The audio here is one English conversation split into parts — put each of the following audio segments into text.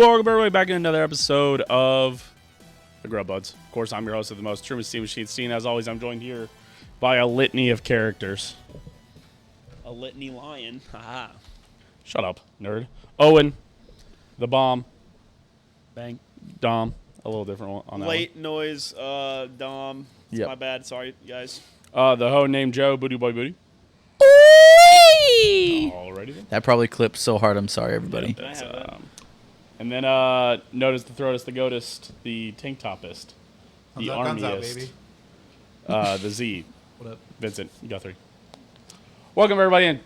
Welcome everybody back in another episode of the Grub Buds. Of course, I'm your host of the most, Truman Machine. As always, I'm joined here by a litany of characters. A litany lion. Haha. Shut up, nerd. Owen, the bomb, Bang. Dom, a little different one on that Late noise, Dom. It's Yep. my bad. Sorry, guys. one. The hoe named Joe, Booty Boy Booty. Alrighty then. That probably clipped so hard. I'm sorry, everybody. Can I have that? And then notice the throatist, the goatist, the tank topist, the Guns out, armyist, baby. The Z. What up? Vinzent, you got 3. Welcome everybody in.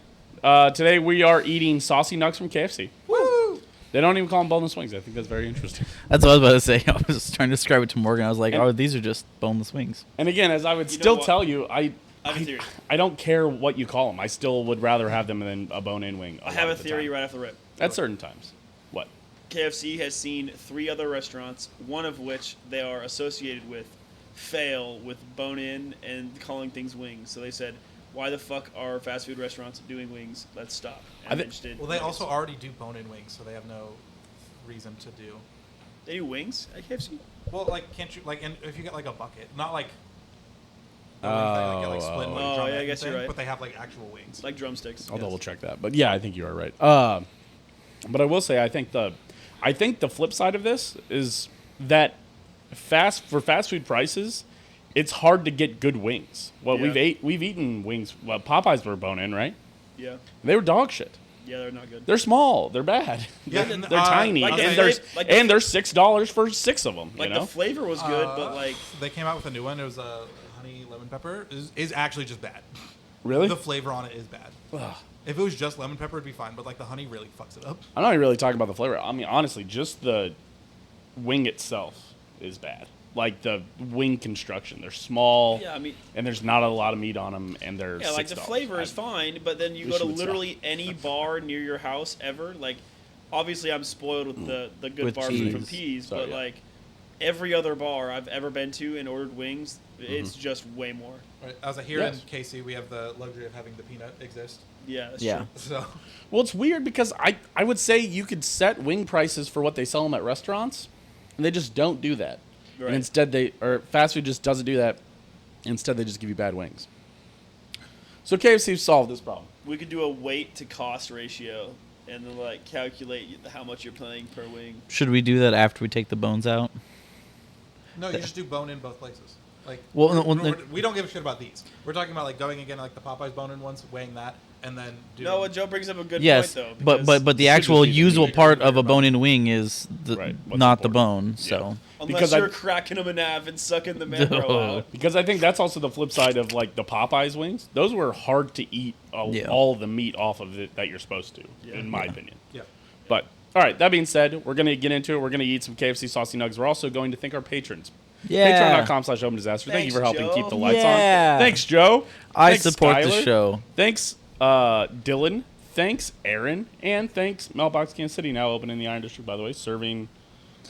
Today we are eating saucy nugs from KFC. Woo! They don't even call them boneless wings. I think that's very interesting. That's what I was about to say. I was trying to describe it to Morgan. I was like, And- oh, these are just boneless wings. And again, as I would You know still what? tell you, I have a theory. don't care what you call them. I still would rather have them than a bone-in wing. I have a theory right off the rip. At certain times. What? KFC has seen 3 other restaurants, one of which they are associated with, fail with bone-in and calling things wings. So they said, why the fuck are fast food restaurants doing wings? Let's stop. And they just did Well, they nuggets. also already do bone-in wings, so they have no reason to do. They do wings at KFC? Well, like, can't you like? And if you get like a bucket, not like. Oh, get, like, split, like, oh, drum yeah, I and guess you're right. But they have like actual wings. Like drumsticks. I'll Yes. double check that. But yeah, I think you are right. But I will say, I think the flip side of this is that for fast food prices, it's hard to get good wings. Well, Yeah. we've eaten wings. Well, Popeyes were bone-in, right? Yeah. They were dog shit. Yeah, they're not good. They're small. They're bad. Yeah, they're, and, they're tiny, like and the there's fla- like the and there's $6 for 6 of them. Like you know? the flavor was good, but like they came out with a new one. It was a honey lemon pepper. Is actually just bad. Really? The flavor on it is bad. Ugh. If it was just lemon pepper, it'd be fine. But like the honey really fucks it up. I'm not even really talking about the flavor. I mean, honestly, just the wing itself is bad. Like the wing construction, they're small. yeah, I mean And there's not a lot of meat on them, and they're yeah, like the $6. flavor is fine, but then you Wish go to you would literally any bar near your house ever. Like, obviously, I'm spoiled with the good With bars cheese. from Peas, Sorry, but yeah. like every other bar I've ever been to and ordered wings, it's just way more. Right. As a here Yes. in KC, we have the luxury of having the peanut exist. Yeah, that's Yeah. true. So Well, it's weird because I would say you could set wing prices for what they sell them at restaurants, and they just don't do that. Right. And instead, fast food just doesn't do that. Instead, they just give you bad wings. So KFC solved this problem. We could do a weight to cost ratio and then like calculate how much you're paying per wing. Should we do that after we take the bones out? no, you just do bone in both places. Like, Well, no, we don't give a shit about these. We're talking about like going again, like the Popeyes bone-in ones, weighing that, and then doing. No, Joe brings up a good Yes, point though. but because the should actual just be the usable meat. part of a bone-in wing is Right, what's not the important. bone. So unless because you're I- cracking them in half and sucking the marrow No. out. Because I think that's also the flip side of like the Popeyes wings. Those were hard to eat Yeah. all the meat off of it that you're supposed to, Yeah. in my opinion. Yeah. But all right, that being said, we're gonna get into it. We're gonna eat some KFC saucy nugs. We're also going to thank our patrons. yeah, Patreon.com/OpenDisaster. Thank you for Thanks, helping Joe. keep the lights Yeah. on. Thanks, Joe. I Thanks, support the Skylar. show. Thanks, Dylan. Thanks, Aaron. And thanks, Mailbox Kansas City, now open in the Iron District, by the way, serving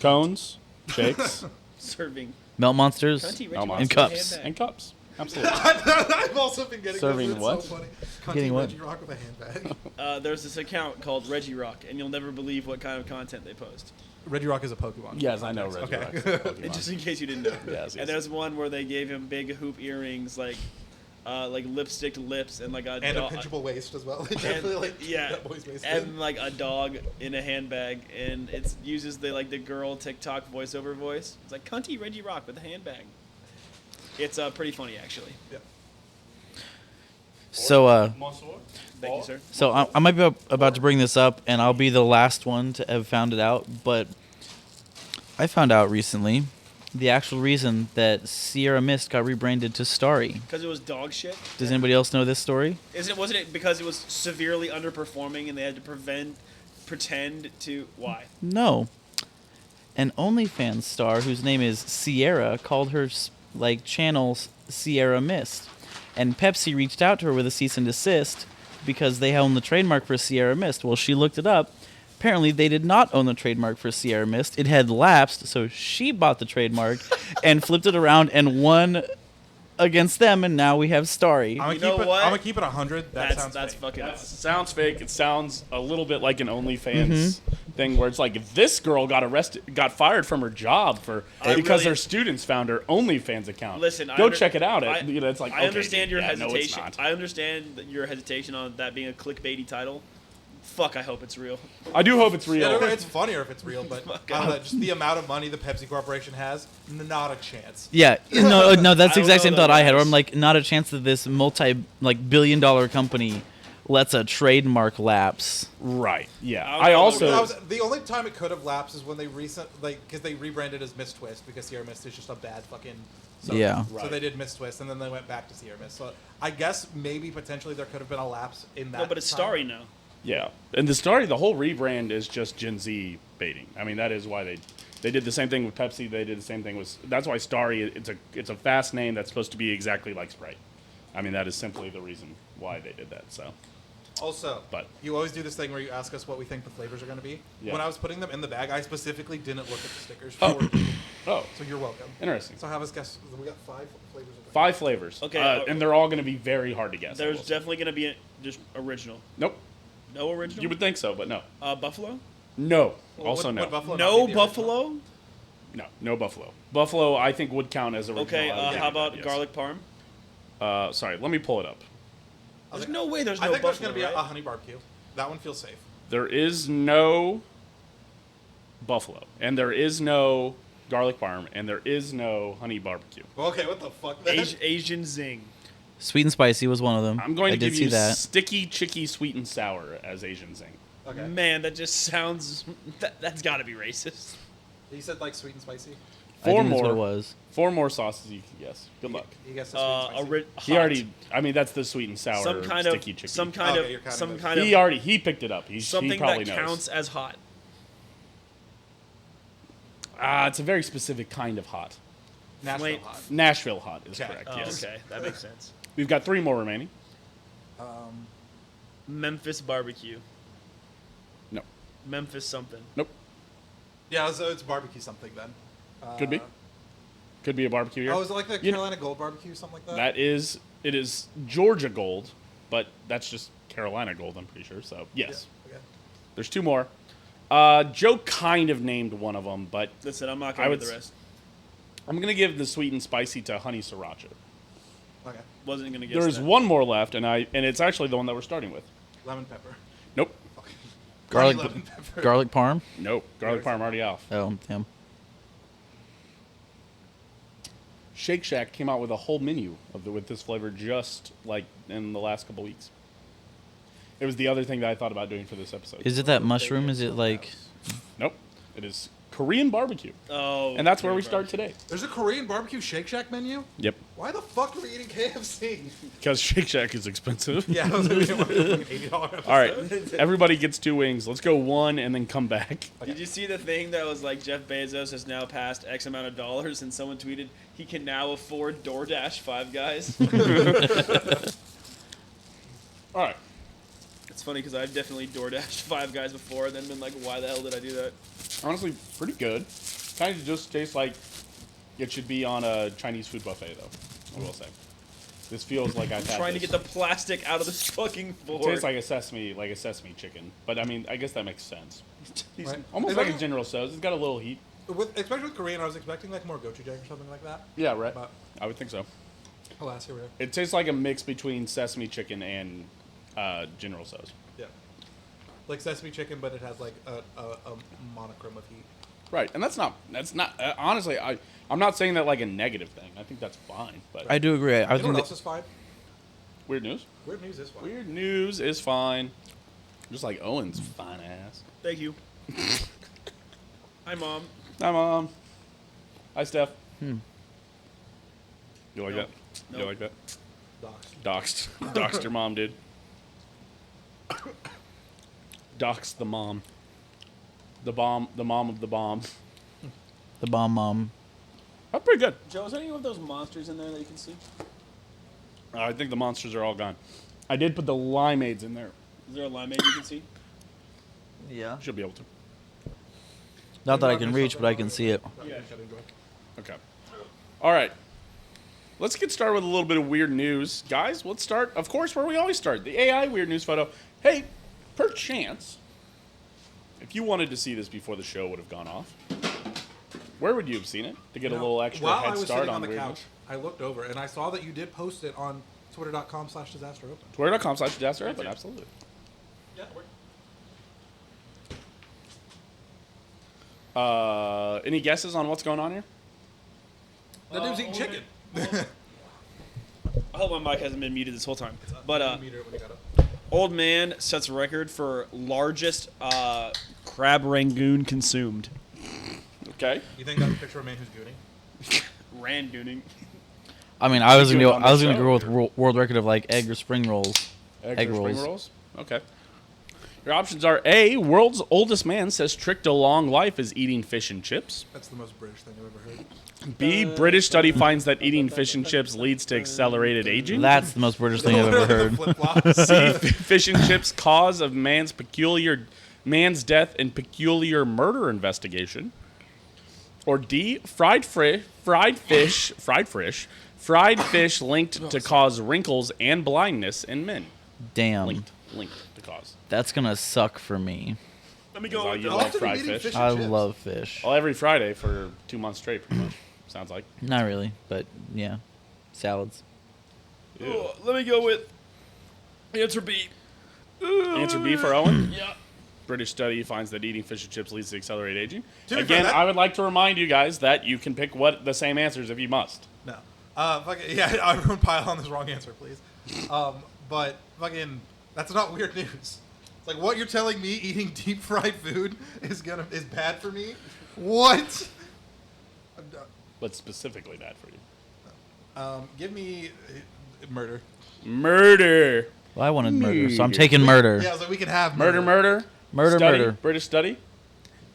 cones, shakes, Serving Melt monsters. Cunty Melt Reggie And Rock's cups. handbag. and cups. Absolutely. I've also been getting Serving those. It's what? So funny. Getting Cunty what? Reggie Rock with a handbag. There's this account called Reggie Rock, and you'll never believe what kind of content they post. Reggie Rock is a Pokemon. Yes, I know Reggie Okay. Rock's a Pokemon. Just in case you didn't know. Yes, yes. And there's one where they gave him big hoop earrings, like lipstick lips, and like a And a dog. pinchable waist as well. And, Definitely like yeah, that boy's waist. and like a dog in a handbag, and it uses the girl TikTok voiceover voice. It's like Cunty Reggie Rock with a handbag. It's pretty funny actually. Yeah. So Thank you, sir. So I might be about to bring this up, and I'll be the last one to have found it out. But I found out recently the actual reason that Sierra Mist got rebranded to Starry. Because it was dog shit. Does anybody else know this story? Wasn't it because it was severely underperforming and they had to pretend to why? No. An OnlyFans star whose name is Sierra called her channel Sierra Mist, and Pepsi reached out to her with a cease and desist because they own the trademark for Sierra Mist. Well, she looked it up. Apparently, they did not own the trademark for Sierra Mist. It had lapsed, so she bought the trademark and flipped it around and won against them, and now we have Starry. I'm You know what? gonna keep it 100. That sounds That's fake. fucking. Sounds fake. It sounds a little bit like an OnlyFans thing where it's like if this girl got fired from her job because her students found her OnlyFans account. Listen, go check it out. It's like, I okay, understand your hesitation. No, it's not. I understand your hesitation on that being a clickbaity title. Fuck, I hope it's real. I do hope it's real. Yeah, it's funnier if it's real, but I don't know, just the amount of money the Pepsi Corporation has, not a chance. Yeah, no, that's the I exact don't same know thought I had. Where those. I'm like, not a chance that this billion-dollar company lets a trademark lapse. Right. Yeah. I don't know. The only time it could have lapsed is when they because they rebranded as Mist Twist because Sierra Mist is just a bad fucking soda. Yeah. So Right. they did Mist Twist and then they went back to Sierra Mist. So I guess maybe potentially there could have been a lapse in that. No, but it's time. Starry now. Yeah. And the whole rebrand is just Gen Z baiting. I mean, that is why they did the same thing with Pepsi. They did the same thing with. That's why Starry. It's a fast name that's supposed to be exactly like Sprite. I mean, that is simply the reason why they did that. So. Also, But- you always do this thing where you ask us what we think the flavors are going to be. Yeah. When I was putting them in the bag, I specifically didn't look at the stickers. Oh, So you're welcome. interesting. So have us guess. We got 5 flavors. 5 flavors. Okay, and they're all going to be very hard to guess. I There's will say. definitely going to be just original. Nope. No original? You would think so, but no. Buffalo? No. Well, Also would no. Buffalo not No be the original? buffalo? No buffalo. Buffalo, I think, would count as original. Okay, I would give how you about that, yes. garlic parm? Sorry, let me pull it up. There's no way there's I no think there's buffalo, going to be a right? honey barbecue. That one feels safe. There is no buffalo, and there is no garlic parm, and there is no honey barbecue. Well, okay, what the fuck? Then? Asian zing. Sweet and spicy was one of them. I'm going I to did give see you that. sticky, chicky, sweet and sour as Asian zing. Okay. Man, that just sounds... That's got to be racist. He said like sweet and spicy. I Four think that's what it more. was. 4 more sauces you can guess. Good luck. He guessed the sweet and spicy. He already. I mean, that's the sweet and sour Some kind sticky, of... chicky. Some kind Okay, you're of... counting Some those. kind He of... already he picked it up. He Something probably that knows. counts as hot. It's a very specific kind of hot. Nashville Wait. hot. Nashville hot is Okay. correct. Oh, Yes. okay. That makes sense. We've got 3 more remaining. Memphis barbecue. No. Memphis something. Nope. Yeah, so it's barbecue something then. Could be. Could be a barbecue here. Oh, is it like the You know- Carolina Gold barbecue, something like that? That is, it is Georgia Gold, but that's just Carolina Gold, I'm pretty sure. So, yes. Yeah, okay. There's 2 more. Joe kind of named one of them, but Listen, I'm not I going to would get the s- rest. I'm going to give the sweet and spicy to honey sriracha. Okay. Wasn't going to guess There's that. one more left, and it's actually the one that we're starting with. Lemon pepper. Nope. Garlic, Lemon pepper. garlic parm. Nope. Garlic parm already off. Oh, damn. Shake Shack came out with a whole menu with this flavor just like in the last couple weeks. It was the other thing that I thought about doing for this episode. Is it that mushroom? Is it like? Nope. It is Korean barbecue. Oh. And that's where we Korean start barbecue. today. There's a Korean barbecue Shake Shack menu? Yep. Why the fuck are we eating KFC? Because Shake Shack is expensive. Yeah, I was like, we didn't want to $80 episode. All right. Everybody gets 2 wings. Let's go 1 and then come back. Did you see the thing that was like Jeff Bezos has now passed X amount of dollars and someone tweeted he can now afford DoorDash Five Guys? All right. It's funny because I've definitely DoorDashed Five Guys before and then been like, why the hell did I do that? Honestly, pretty good. Kind of just tastes like it should be on a Chinese food buffet, though. I will say. This feels like I've had Trying to this. get the plastic out of this fucking It board. tastes like a sesame chicken. But I mean, I guess that makes sense. Right. Almost It's like a like- General Tso's. It's got a little heat. Especially with Korean, I was expecting like more gochujang or something like that. Yeah, right. But I would think so. alas, here we are. It tastes like a mix between sesame chicken and General Tso's. Yeah. Like sesame chicken, but it has like a monochrome of heat. Right, and that's not honestly. I'm not saying that like a negative thing. I think that's fine. But I do agree. I You know think what that, else is fine? weird news. Weird news is fine. Weird news is fine. Just like Owen's fine ass. Thank you. Hi, Mom. Hi, Mom. Hi, Steph. Hmm. You like No. that? No. You like that? Doxed. Doxed your mom, dude. Doxed the mom. The mom of the bomb. the bomb mom. That's pretty good. Joe, is there any of those monsters in there that you can see? I think the monsters are all gone. I did put the limeades in there. Is there a limeade you can see? Yeah. Should be able to. Not that I can reach, but I can see it. Yeah. Okay. All right. Let's get started with a little bit of weird news. Guys, let's start, of course, where we always start. The AI weird news photo. Hey, perchance, if you wanted to see this before the show would have gone off, where would you have seen it to get a little extra while head I was start sitting on on the weirdness? couch, I looked over and I saw that you did post it on twitter.com/disasteropen. Twitter.com/disasteropen, absolutely. Yeah, Any guesses on what's going on here? that dude's eating chicken. I hope my mic hasn't been muted this whole time. But Meter it when you got up. old man sets a record for largest crab rangoon consumed. Okay. You think that's a picture of a man who's gooning? Rangooning. I mean, I was do gonna it go. on I was the gonna show, go with or- world record of like egg or spring rolls. Egg Egg or spring rolls. rolls? Okay. Your options are A, world's oldest man says trick to long life is eating fish and chips. That's the most British thing I've ever heard. B, British study finds that eating fish and chips leads to accelerated aging. That's the most British thing I've ever heard. C, fish and chips cause of man's death and peculiar murder investigation. Or D, fried fish linked to cause wrinkles and blindness in men. Damn, Linked to cause. that's gonna suck for me. Let me Is go all with you the- like Often fried eating fish? fish and I chips. love fish. Well, every Friday for 2 months straight, pretty much. Sounds like. Not really, but yeah, salads. Oh, let me go with answer B. Answer B for Owen. Yeah. British study finds that eating fish and chips leads to accelerated aging. To be Again, fair, that- I would like to remind you guys that you can pick the same answers if you must. No. Fucking, yeah, everyone pile on this wrong answer, please. But fucking, that's not weird news. It's like what you're telling me eating deep fried food is bad for me. What? I'm done. But specifically bad for you. Give me murder. Murder. Well, I wanted murder, so I'm taking murder. Yeah, I was like, we can have Murder. Murder, Study, murder. British study.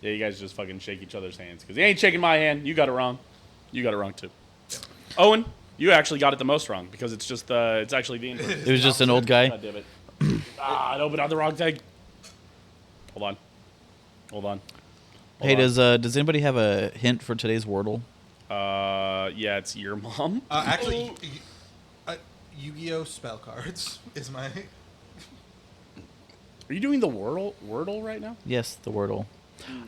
Yeah, you guys just fucking shake each other's hands because he ain't shaking my hand. You got it wrong. You got it wrong too. Owen, you actually got it the most wrong because it's just it's actually the inverse. It was just an old guy. God damn it. I opened on the wrong thing. Hold on. Hey, does anybody have a hint for today's Wordle? Yeah, it's your mom. Actually, Yu-Gi-Oh! Spell cards is my... Are you doing the Wordle right now? Yes, the Wordle.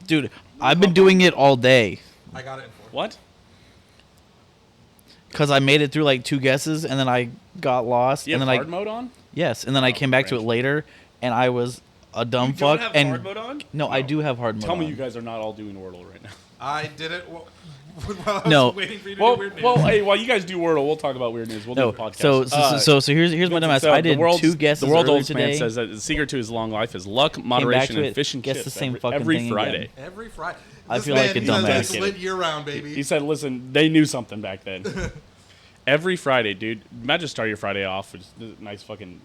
Dude, I've been doing it all day. I got it in 4. What? Because I made it through like 2 guesses, and then I got lost. You and have then hard mode on? Yes, and then I came back to it strange. later, and I was a dumb You fuck. don't have and hard mode on? No, I do have hard mode. Tell me on. you guys are not all doing Wordle right now. I did it while I was No. waiting for you to Well, do weird news. hey, while you guys do Wordle, we'll talk about weird news. We'll No, do a podcast. so here's my dumb ass. So I did the world's, 2 guesses The world's earlier oldest today. man says that the secret to his long life is luck, back moderation, to and it, fish and guess chips the same fucking every thing Friday. again. Every Friday. I This feel like man, a he says dumbass. it's lit year-round, baby. He said, listen, they knew something back then. Every Friday, dude. Imagine start your Friday off with just nice fucking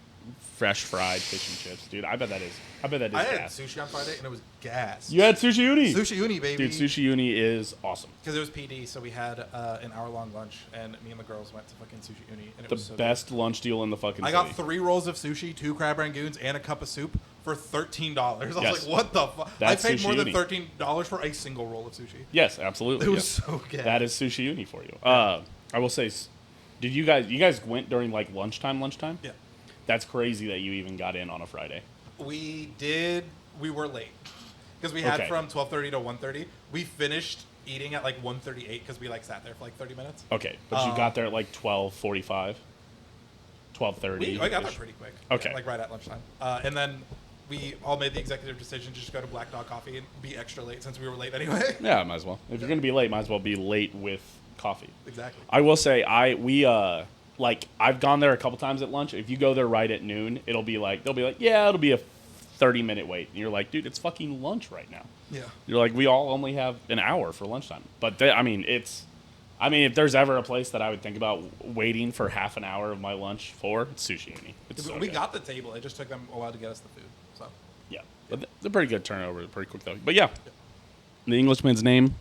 fresh fried fish and chips, dude. I bet that is I had gas. sushi on Friday, and it was gas. You had Sushi Uni. Sushi Uni, baby. Dude, Sushi Uni is awesome. Because it was PD, so we had an hour-long lunch, and me and the girls went to fucking Sushi Uni, and it The was so best lunch deal in the fucking good. I city. got 3 rolls of sushi, 2 crab rangoons, and a cup of soup for $13. I was Yes. like, what the fuck? That's I paid Sushi more than Uni. $13 for a single roll of sushi. Yes, absolutely. It was yes. so good. That is Sushi Uni for you. I will say, did you guys went during like lunchtime? Yeah. That's crazy that you even got in on a Friday. We did. We were late because we had Okay. from 12:30 to 1:30. We finished eating at like 1:38 because we like sat there for like 30 minutes. Okay, but you got there at like 12:45, 12:30. I got there pretty quick. Okay. Like right at lunchtime. And then we all made the executive decision to just go to Black Dog Coffee and be extra late since we were late anyway. Yeah, might as well. If you're gonna be late, might as well be late with coffee. Exactly. I will say, I've gone there a couple times at lunch. If you go there right at noon, they'll be like, yeah, it'll be a 30-minute wait. And you're like, dude, it's fucking lunch right now. Yeah. You're like, we all only have an hour for lunchtime. But if there's ever a place that I would think about waiting for half an hour of my lunch for, it's Sushi Uni. It's so we good. got the table. It just took them a while to get us the food. So Yeah, but they're pretty good turnover. Pretty quick though. But yeah, the Englishman's name,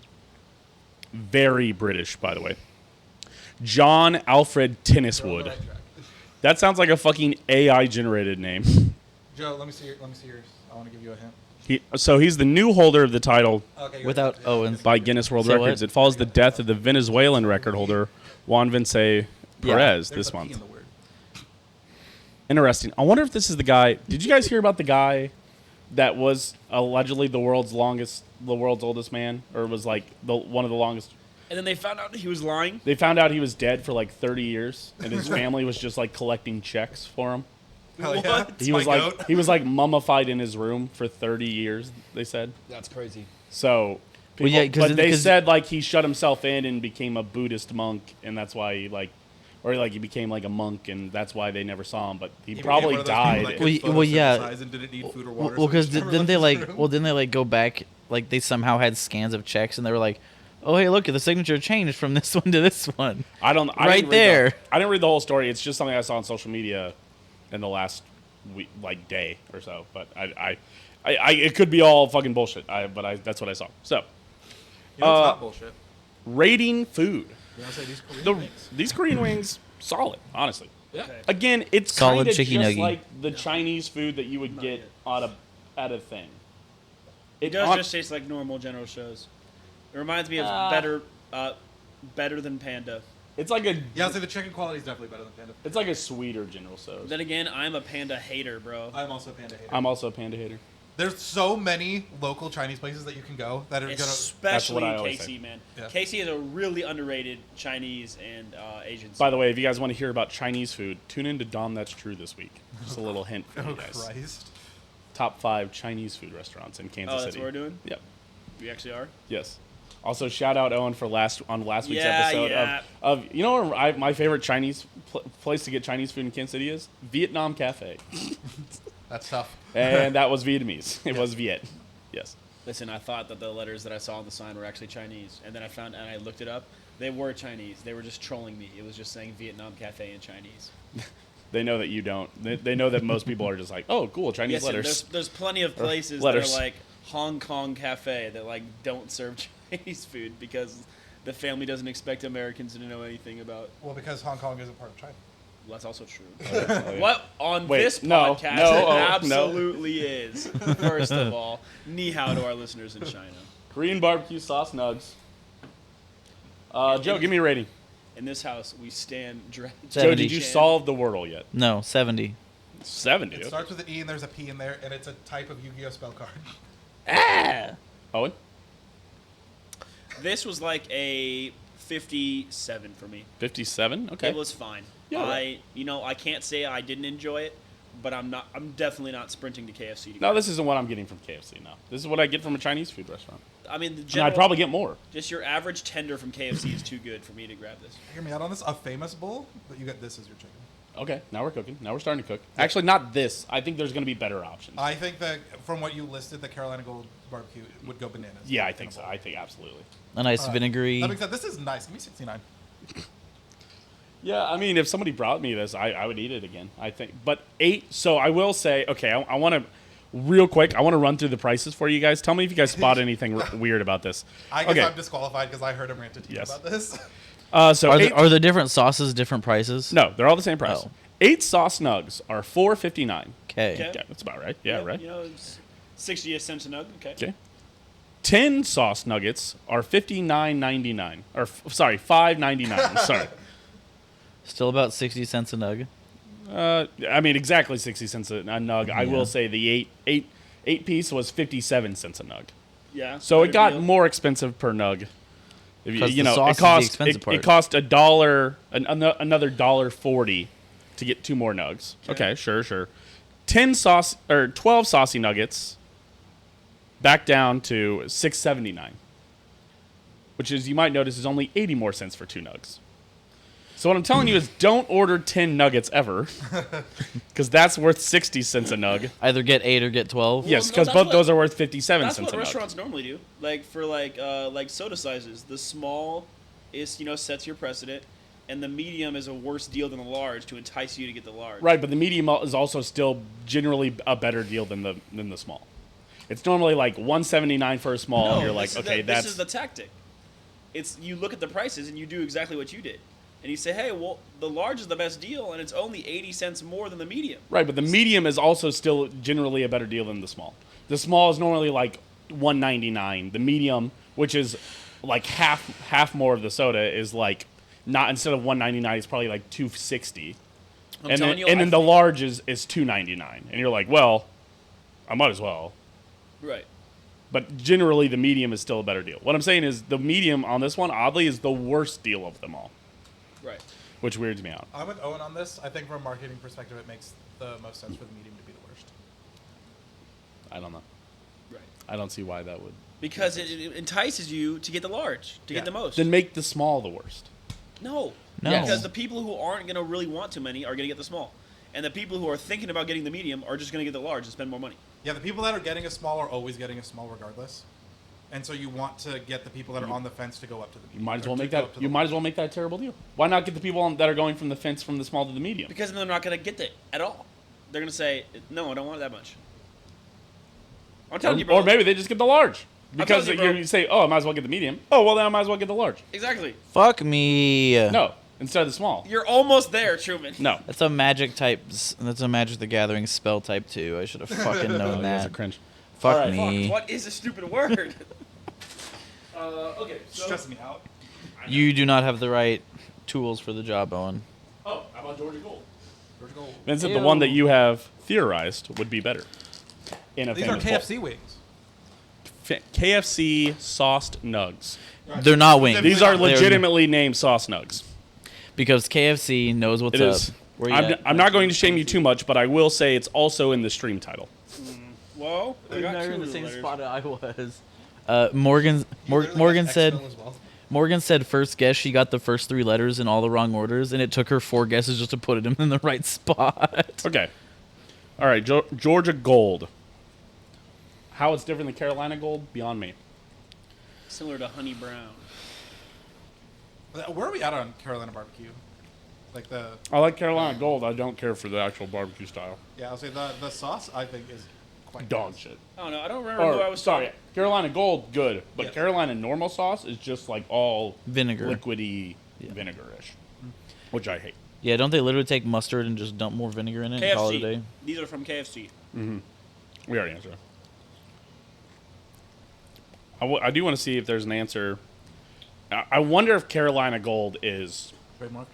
very British, by the way. John Alfred we're on the Tenniswood. right track. That sounds like a fucking AI generated name. Joe, let me see yours. I want to give you a hint. He's the new holder of the title Okay. Without Owens. by Guinness World Say what? Records. It follows the death of the Venezuelan record holder Juan Vincent Perez There's this a P month. in the word. Interesting. I wonder if this is the guy. Did you guys hear about the guy that was allegedly the world's oldest man, or was like one of the longest. And then they found out he was lying. They found out he was dead for like 30 years, and his family was just like collecting checks for him. Hell yeah. What? He was like mummified in his room for 30 years. They said. That's crazy. So, Well, yeah, but they said like he shut himself in and became a Buddhist monk, and that's why he became like a monk, and that's why they never saw him. But he probably died. Yeah. And didn't need food or water, Well, because so he just didn't never they left his like? room. Well, didn't they like go back? Like they somehow had scans of checks, and they were like, "Oh, hey, look, the signature changed from this one to this one." I Right didn't read there. I didn't read the whole story. It's just something I saw on social media in the last week, like day or so. But I it could be all fucking bullshit. But that's what I saw. So, You know, it's not bullshit. rating food. You know, say these Korean wings. These Korean wings, solid, honestly. Yeah. Okay. Again, it's Solid kind of chicky just nugget. like the Chinese food that you would Not get yet. at a thing. It does just taste like normal General Tso's. It reminds me of better than Panda. It's like a Yeah, I'll say the chicken quality is definitely better than Panda. it's like a sweeter General Tso's. Then again, I'm a Panda hater, bro. I'm also a Panda hater. I'm also a Panda hater. There's so many local Chinese places that you can go that are gonna. Especially I in always KC, say. man. Yeah. KC is a really underrated Chinese and Asian. By the way, if you guys want to hear about Chinese food, tune in to Dom That's True this week. Just a little hint for Oh you guys. Christ! Top 5 Chinese food restaurants in Kansas Oh, that's City. what we're doing? Yep. We actually are. Yes. Also, shout out Owen for last week's Yeah, episode yeah. of you know where my favorite Chinese place to get Chinese food in Kansas City is Vietnam Cafe, That's tough. and that was Vietnamese. It was Viet. Yes. Listen, I thought that the letters that I saw on the sign were actually Chinese, and then I looked it up. They were Chinese. They were just trolling me. It was just saying Vietnam Cafe in Chinese. They know that you don't. They know that most people are just like, oh, cool, Chinese Yes, letters. there's plenty of places that letters. are like Hong Kong Cafe that like don't serve Chinese food because the family doesn't expect Americans to know anything about. Well, because Hong Kong isn't part of China. Well, that's also true. Oh, yeah. What on Wait, this no, podcast no, it oh, no. absolutely is. First of all, ni hao to our listeners in China. Korean barbecue sauce nugs. Joe, give me a rating. In this house, we stand Joe, 70. did you solve the Wordle yet? No, 70. 70. It starts with an E and there's a P in there, and it's a type of Yu-Gi-Oh spell card. Owen? This was like a 57 for me. 57? Okay. It was fine. Yeah, right. I can't say I didn't enjoy it, but I'm definitely not sprinting to KFC to No, get it. this isn't what I'm getting from KFC now. This is what I get from a Chinese food restaurant. I mean, the And general, I'd probably get more. just your average tender from KFC is too good for me to grab this. Hear me out on this. A famous bowl, but you get this as your chicken. Okay, now we're cooking. Now we're starting to cook. Actually, not this. I think there's going to be better options. I think that from what you listed, the Carolina Gold barbecue would go bananas. Yeah, I think so. I think absolutely. A nice vinegary. That being said, this is nice. Give me 69. Yeah, I mean, if somebody brought me this, I would eat it again. I think, but 8. So I will say, okay, I want to real quick. I want to run through the prices for you guys. Tell me if you guys spot anything weird about this. I guess Okay. I'm disqualified because I heard him rant to you Yes. about this. So Are eight, are the different sauces different prices? no, they're all the same price. Oh. 8 sauce nugs are $4.59. Okay. Okay. Yeah, that's about right. Yeah, right. You know, it's 60 cents a nug. Okay. Okay. 10 sauce nuggets are $59.99. Or sorry, $5.99. Sorry. Still about 60 cents a nug. I mean, exactly 60 cents a nug. I Yeah. will say the eight piece was 57 cents a nug. Yeah. So it better got deal. more expensive per nug. If you 'Cause you the know, sauce it is the cost expensive part. it cost $1, another $1.40 to get 2 more nugs. Okay, sure. 12 saucy nuggets back down to $6.79, which is, you might notice, is only 80 more cents for 2 nugs. So what I'm telling you is, don't order 10 nuggets ever, because that's worth 60 cents a nug. Either get 8 or get 12. Yes, no, because that's both what- those are worth 57 That's cents what a nug. restaurants normally do. Like for like soda sizes, the small is sets your precedent, and the medium is a worse deal than the large to entice you to get the large. Right, but the medium is also still generally a better deal than the small. It's normally like $1.79 for a small, No, and you're like, this is okay, this that's is the tactic. It's you look at the prices and you do exactly what you did, and you say, hey, well, the large is the best deal, and it's only 80 cents more than the medium. right. But the medium is also still generally a better deal than the small. The small is normally like $1.99. The medium, which is like half more of the soda, is like not, instead of $1.99, it's probably like $2.60. I'm telling you, and I then the think- large is $2.99, and you're like, well, I might as well. Right. But generally, the medium is still a better deal. What I'm saying is the medium on this one, oddly, is the worst deal of them all, Right. which weirds me out. I'm with Owen on this. I think from a marketing perspective, it makes the most sense for the medium to be the worst. I don't know. Right. I don't see why that would. Because it entices you to get the large, to get the most. Then make the small the worst. No. No. Because the people who aren't going to really want too many are going to get the small. And the people who are thinking about getting the medium are just going to get the large and spend more money. Yeah, the people that are getting a small are always getting a small regardless. And so you want to get the people that are on the fence to go up to the medium. You might as or well to make go that. up to the You might as well make that a terrible deal. Why not get the people that are going from the fence from the small to the medium? Because then they're not going to get it at all. They're going to say, no, I don't want that much. I'm telling you, bro. Or maybe they just get the large. Because telling you, bro. you say, oh, I might as well get the medium. Oh, well, then I might as well get the large. Exactly. Fuck me. No, instead of the small. You're almost there, Truman. No. That's a Magic type. That's a Magic the Gathering spell type 2. I should have fucking known That's a that. cringe. Fuck All right, me. What is a stupid word? Okay, Stressing me out. You do not have the right tools for the job, Owen. Oh, how about Georgia Gold? Georgia Gold. Vincent, Ew. the one that you have theorized would be better. In a These are famous bowl. KFC wings. KFC sauced nugs. They're not wings. These are They're- legitimately named sauce nugs. because KFC knows what's It up. is. Where you I'm, at? I'm not going to shame you too much, but I will say it's also in the stream title. Well, I got You're two in the same letters. spot I was. Morgan said. Morgan said first guess she got the first 3 letters in all the wrong orders, and it took her 4 guesses just to put it in the right spot. Okay. All right, Georgia Gold. How it's different than Carolina Gold, beyond me. Similar to Honey Brown. Where are we at on Carolina barbecue? Like the I like Carolina Gold. I don't care for the actual barbecue style. I'll say the sauce I think is quite Dog nice. shit. I don't know. I don't remember who I was sorry, talking. Carolina Gold, good, but Yeah. Carolina normal sauce is just like all Vinegar. liquidy, vinegar-ish, which I hate. Yeah, don't they literally take mustard and just dump more vinegar in it and call it a day? KFC. These are from KFC. We already answered. I do want to see if there's an answer. I wonder if Carolina Gold is Trademark.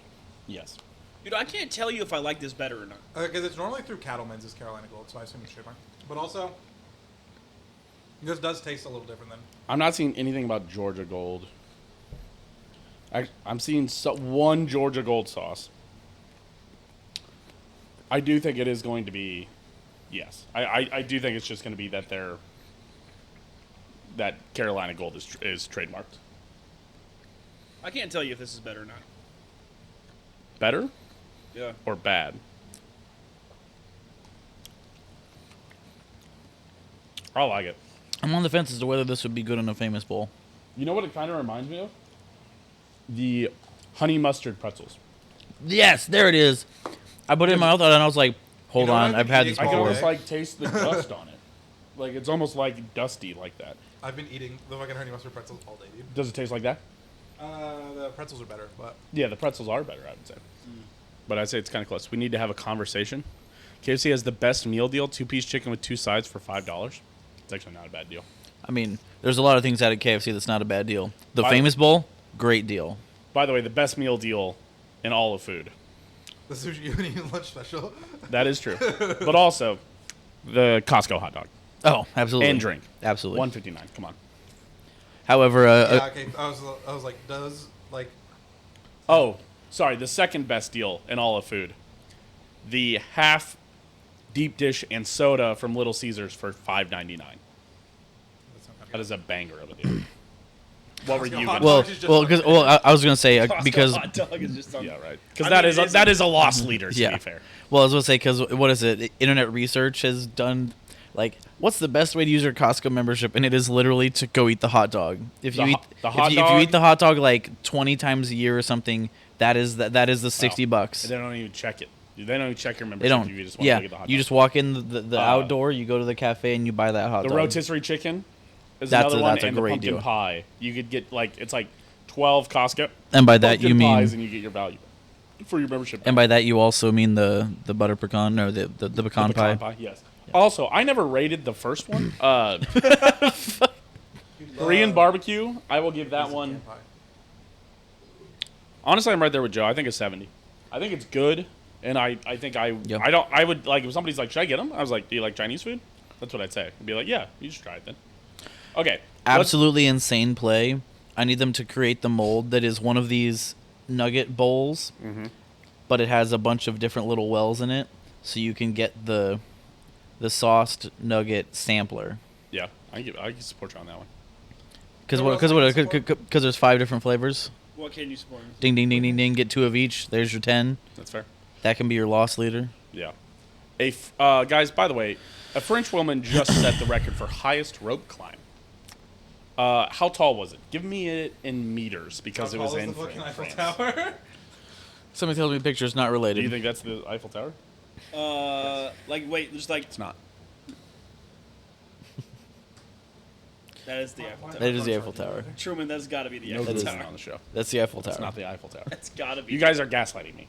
yes. Dude, I can't tell you if I like this better or not. Because it's normally through Cattleman's is Carolina Gold, so I assume it's trademark. But also, this does taste a little different than. I'm not seeing anything about Georgia Gold. I'm seeing one Georgia Gold sauce. I do think it is going to be, yes. I do think it's just going to be that that Carolina Gold is trademarked. I can't tell you if this is better or not. Better Yeah. or bad? I like it. I'm on the fence as to whether this would be good in a famous bowl. You know what it kind of reminds me of? The honey mustard pretzels. Yes, there it is. I put it in my mouth and I was like, hold You know what on, I've I've been had eating this I can all before. almost day? like taste the dust on it. Like it's almost like dusty like that. I've been eating the fucking honey mustard pretzels all day, dude. Does it taste like that? The pretzels are better, but Yeah, the pretzels are better, I would say. But I'd say it's kind of close. We need to have a conversation. KFC has the best meal deal: 2-piece chicken with 2 sides for $5. It's actually not a bad deal. I mean, there's a lot of things out at KFC that's not a bad deal. The By- famous bowl, great deal. By the way, the best meal deal in all of food. the sushi you and eating lunch special. That is true. But also, the Costco hot dog Oh, absolutely. and drink. Absolutely. $1.59. Come on. However, Yeah, okay. I was like, does like Oh, sorry. The second best deal in all of food. The half deep dish and soda from Little Caesars for $5.99. that's not That good. is a banger of a deal. What were you Hot going dog. well, I was gonna say Costco because hot dog is just Yeah, right. Because I that mean, is it is that is a lost leader, to Yeah. be fair. well, I was gonna say because what is it? Internet research has done like what's the best way to use your Costco membership, and it is literally to go eat the hot dog. If The you eat ho- the hot if you dog- eat the hot dog like 20 times a year or something, that is the $60. They don't even check it. They don't even check your membership. They don't. You just want Yeah, to get the hot you dog. just walk in the outdoor, you go to the cafe, and you buy that hot The dog. rotisserie chicken is That's another a- one, that's a and the great pumpkin deal. pie. You could get it's like 12 Costco. And by that pumpkin you mean, pies, and you get your value for your membership. and by that you also mean the butter pecan or the pecan, pie. Yes. Also, I never rated the first one. Korean barbecue. I will give that one. Honestly, I'm right there with Joe. I think it's 70. I think it's good, and I think I Yep. I don't I would like if somebody's like, should I get them? I was like, do you like Chinese food? That's what I'd say. I'd be like, yeah, you should try it then. Okay. Absolutely insane play. I need them to create the mold that is one of these nugget bowls, but it has a bunch of different little wells in it, so you can get the sauced nugget sampler. Yeah, I can support you on that one. Because there's 5 different flavors. What can you support? Ding, ding, ding, ding, ding. Get 2 of each. There's your 10. That's fair. That can be your loss leader. Yeah. Guys, by the way, a French woman just set the record for highest rope climb. How tall was it? Give me it in meters because it was in France. Tower? Somebody tells me picture's not related. Do you think that's the Eiffel Tower? Wait, there's like It's not. that is the Eiffel That Tower. is the Eiffel Tower. Truman, that's got to be the No, Eiffel that's Tower. not on the show. That's the Eiffel Tower. That's not the Eiffel Tower. That's got to be. You guys are gaslighting me.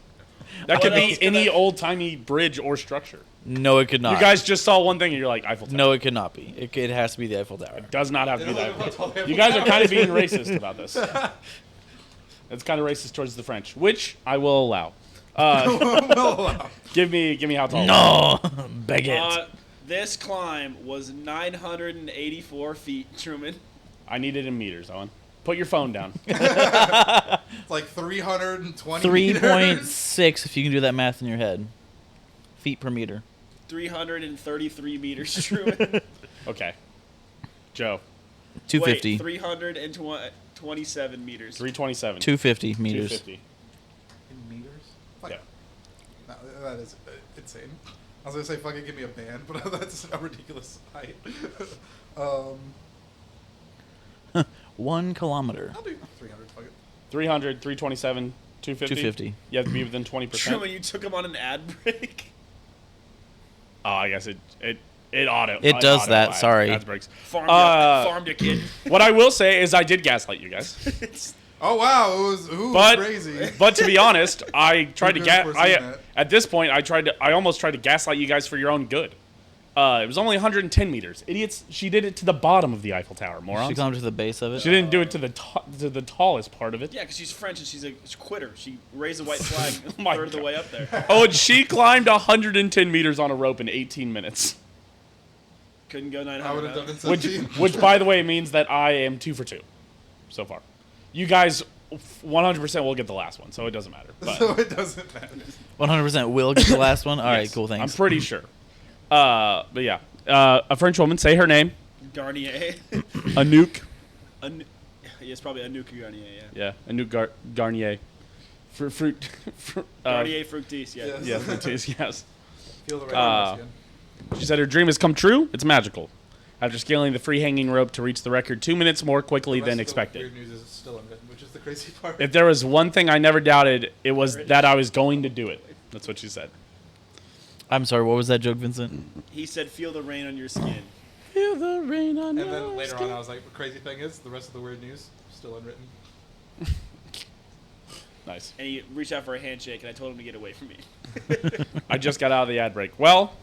That could What be else could any I- old-timey bridge or structure. No, it could not. You guys just saw one thing and you're like, Eiffel Tower. No, it could not be. It has to be the Eiffel Tower. Does not have to be the Eiffel Tower. Tower. You guys are kind of being racist about this. It's kind of racist towards the French, which I will allow. Give me how tall. No, baguette. This climb was 984 feet, Truman. I need it in meters, Owen. Put your phone down. It's like 320 meters. 3.6 if you can do that math in your head. Feet per meter. 333 meters, Truman. Okay. Joe, 250. Wait, 327 meters. 327. 250 meters. 250. In meters? Fuck. Yeah. No, that is insane. I was going to say fucking give me a band, but that's a ridiculous height. 1 kilometer. I'll do 300, fuck it. 300, 327, 250. 250. You have to be within 20%. Truman, you took him on an ad break. Oh, I guess it auto. It does auto that, ad- sorry. ads breaks. Farmed you, kid. What I will say is I did gaslight you guys. Oh, wow. It was But crazy. but to be honest, I tried to Who could've foreseen that? at this point I almost tried to gaslight you guys for your own good. It was only 110 meters. Idiots, she did it to the bottom of the Eiffel Tower, morons. She climbed to the base of it. She didn't do it to the tallest part of it. Yeah, because she's French and she's a quitter. She raised a white flag My third of the God. way up there. Oh, and she climbed 110 meters on a rope in 18 minutes. Couldn't go 900. I would have done it Which, 17. which, by the way, means that I am 2 for 2 so far. You guys 100% will get the last one, so it doesn't matter. But So it doesn't matter. 100% will get the last one. All right, yes, cool, thanks. I'm pretty sure. But yeah, a French woman, say her name. Garnier. Anouk. Yeah, it's probably Anouk Garnier, yeah. Yeah, Anouk Garnier. Fruit. Garnier Fructis, yeah. Yes. Yeah, Fructis, yes. Feel the right on my skin. She said her dream has come true. It's magical. After scaling the free hanging rope to reach the record 2 minutes more quickly The than rest of the expected. Weird news is still unwritten, which is the crazy part. If there was one thing I never doubted, it was that I was going to do it. That's what she said. I'm sorry, what was that joke, Vincent? He said, feel the rain on your skin. Feel the rain on And your then later skin. on, I was like, the crazy thing is, the rest of the weird news, still unwritten. Nice. And he reached out for a handshake, and I told him to get away from me. I just got out of the ad break. Well,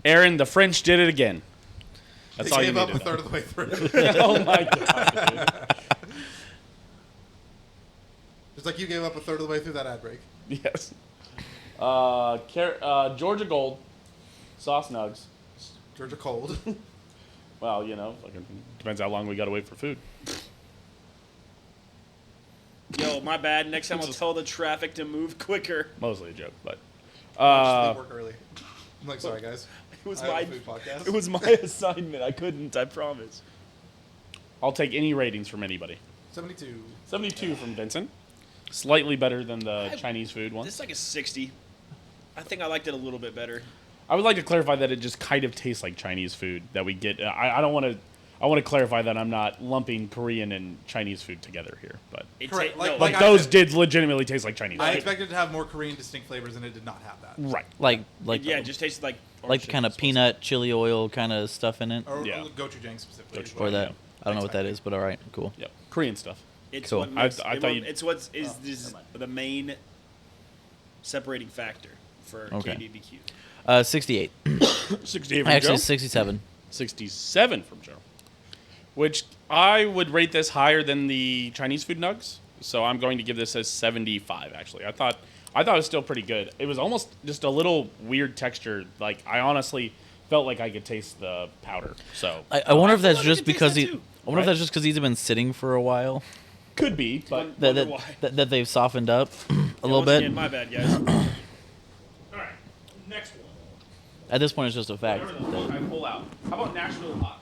Aaron, the French did it again. That's They all you gave need up to a know. third of the way through. Oh my god. Just like you gave up a third of the way through that ad break. Dude. Yes. Georgia Gold, sauce nugs. Georgia cold. Well, you know, fucking depends how long we gotta wait for food. Yo, my bad. Next time I'll tell the traffic to move quicker. Mostly a joke, but I'll just leave work early. I'm like, sorry guys. It was I have my a food podcast. It was my assignment. I couldn't. I promise. I'll take any ratings from anybody. 72. 72 from Vincent. Slightly better than the Chinese food one. This is like a 60. I think I liked it a little bit better. I would like to clarify that it just kind of tastes like Chinese food that we get. I don't want to. I want to clarify that I'm not lumping Korean and Chinese food together here, but It Correct. no, Like like I those said- did legitimately taste like Chinese I food. expected to have more Korean distinct flavors, and it did not have that. Right. Like yeah, it just tasted like like kind of peanut, chili oil kind of stuff in it. Or Yeah. gochujang specifically. Gochujang. Or that. yeah. I don't know what that is, but all right, cool. Yep. Korean stuff. It's Cool. what makes, I thought you- it's what is the main separating factor for Okay. KBBQ. 68. 68 from Actually, Joe. 67. 67 from Joe. Which I would rate this higher than the Chinese food nugs. So I'm going to give this a 75. Actually, I thought it was still pretty good. It was almost just a little weird texture. Like I honestly felt like I could taste the powder. So I wonder if that's feel like just I can taste because that he. too. I wonder if that's just because he's been sitting for a while. could be, but Wonder why. That they've softened up a little Once bit. again, my bad, guys. all right. Next one. At this point, it's just a fact. Whatever the fuck I pull out. How about Nashville hot?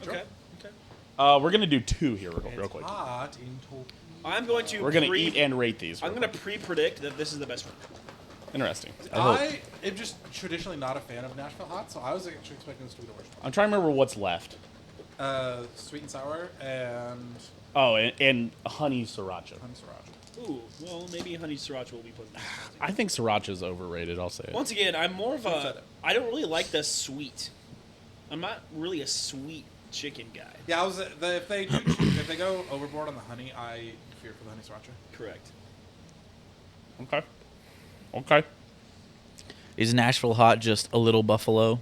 Okay. Okay. We're gonna do 2 here real It's quick. hot in Tokyo. I'm going to. We're gonna eat and rate these. I'm real going to quick. pre-predict that this is the best one. Interesting. I am just traditionally not a fan of Nashville hot, so I was actually expecting this to be the worst I'm trying to remember what's left. one. Sweet and sour and Oh, and honey sriracha. honey sriracha. Ooh, well, maybe honey sriracha will be put in there. I think sriracha's overrated. I'll say it. Once again, I'm more of Said a. it. I don't really like the sweet. I'm not really a sweet chicken guy. Yeah, if they go overboard on the honey, I fear for the honey sriracha. Correct. Okay. Okay. Is Nashville hot just a little buffalo?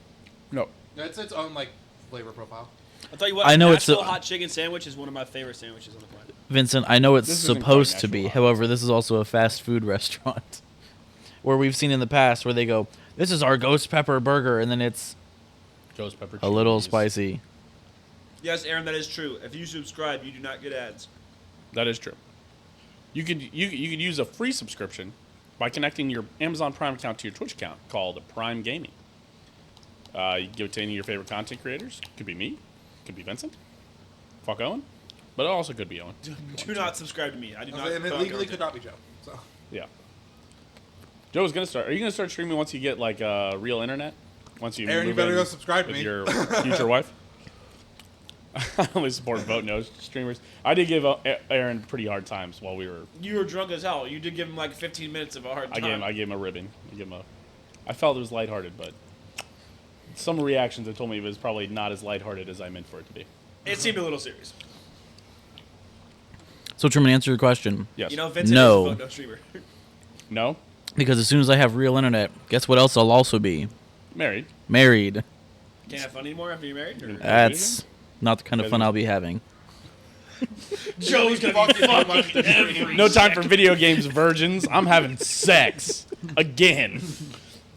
No. It's its own like flavor profile. I'll tell you what. I know it's Nashville a- hot chicken sandwich is one of my favorite sandwiches on the planet. Vincent, I know it's This isn't quite supposed to be. Nashville hot. However, this is also a fast food restaurant where we've seen in the past where they go, "This is our ghost pepper burger," and then it's Ghost pepper. a little cheese. spicy. Yes, Aaron, that is true. If you subscribe, you do not get ads. That is true. You could use a free subscription by connecting your Amazon Prime account to your Twitch account called Prime Gaming. You give it to any of your favorite content creators. Could be me. Could be Vincent. Fuck Owen. But it also could be Owen. Do not subscribe to me. I do not. And it fuck legally Owen. could not be Joe. So Yeah. Joe's gonna start. Are you gonna start streaming once you get like real internet? Once you Aaron, you move better in go subscribe to with me. your future wife. I only support vote no streamers. I did give Aaron pretty hard times while we were. You were drunk as hell. You did give him like 15 minutes of a hard time. I gave him a ribbon. I felt it was lighthearted, but some reactions have told me it was probably not as lighthearted as I meant for it to be. It seemed a little serious. So, Truman, answer your question. Yes. You know, Vincent No. is a vote no streamer. No. Because as soon as I have real internet, guess what else I'll also be? Married. Married. Can't have fun anymore after you're married? Or? That's not the kind of fun I'll be having. Joe's gonna be fucking every No time for video games, virgins. I'm having sex again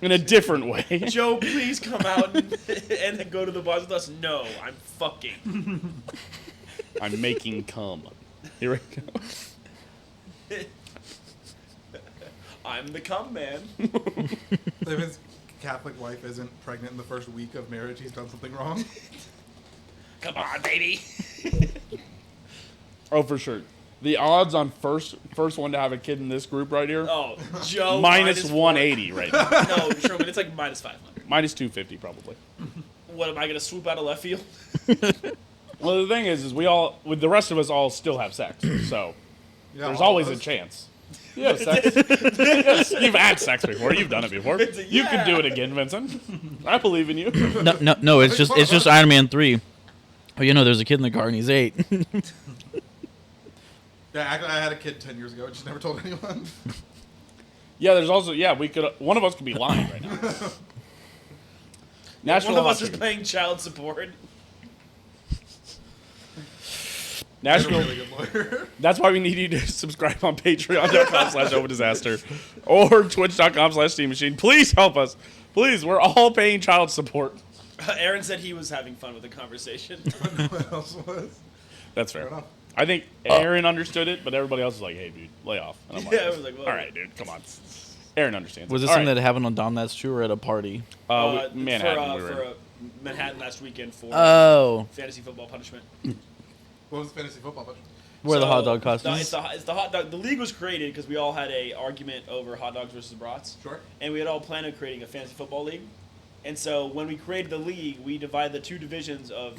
in a different way. Joe, please come out and then go to the bars with us. No, I'm fucking. I'm making cum. Here we go. I'm the cum man. if his Catholic wife isn't pregnant in the first week of marriage, he's done something wrong. Come on, baby. Oh, for sure. The odds on first one to have a kid in this group right here, Oh, Joe. minus -4. 180 right now. No, Truman, it's like minus 500. Minus 250 probably. What, am I going to swoop out of left field? Well, the thing is we all, with the rest of us all still have sex. So Yeah, there's all always of a us. chance. You have sex. Yes, you've had sex before. You've done it before. You can do it again, Vincent. I believe in you. No, it's just Iron Man 3. Oh, you know, there's a kid in the car and he's 8. Yeah, actually, I had a kid 10 years ago. I just never told anyone. Yeah, there's also one of us could be lying right now. Nashville One of hot us is chicken. paying child support. Nashville. Really good lawyer. That's why we need you to subscribe on patreon.com/overdisaster or twitch.com/Steam Machine. Please help us. Please, we're all paying child support. Aaron said he was having fun with the conversation. What else was? That's fair. Fair enough. I think Aaron understood it, but everybody else was like, "Hey, dude, lay off." And I'm like, Yeah, I was like, whoa. "All right, dude, come on." Aaron understands. Was it. this All something right. that happened on Dom That's True or at a party? Manhattan? we were for in. Manhattan last weekend for Oh, fantasy football punishment. What was fantasy football? But where the So, hot dog no, costumes? it's the hot dog. The league was created because we all had a argument over hot dogs versus brats. Sure. And we had all planned on creating a fantasy football league. And so when we created the league, we divided the two divisions of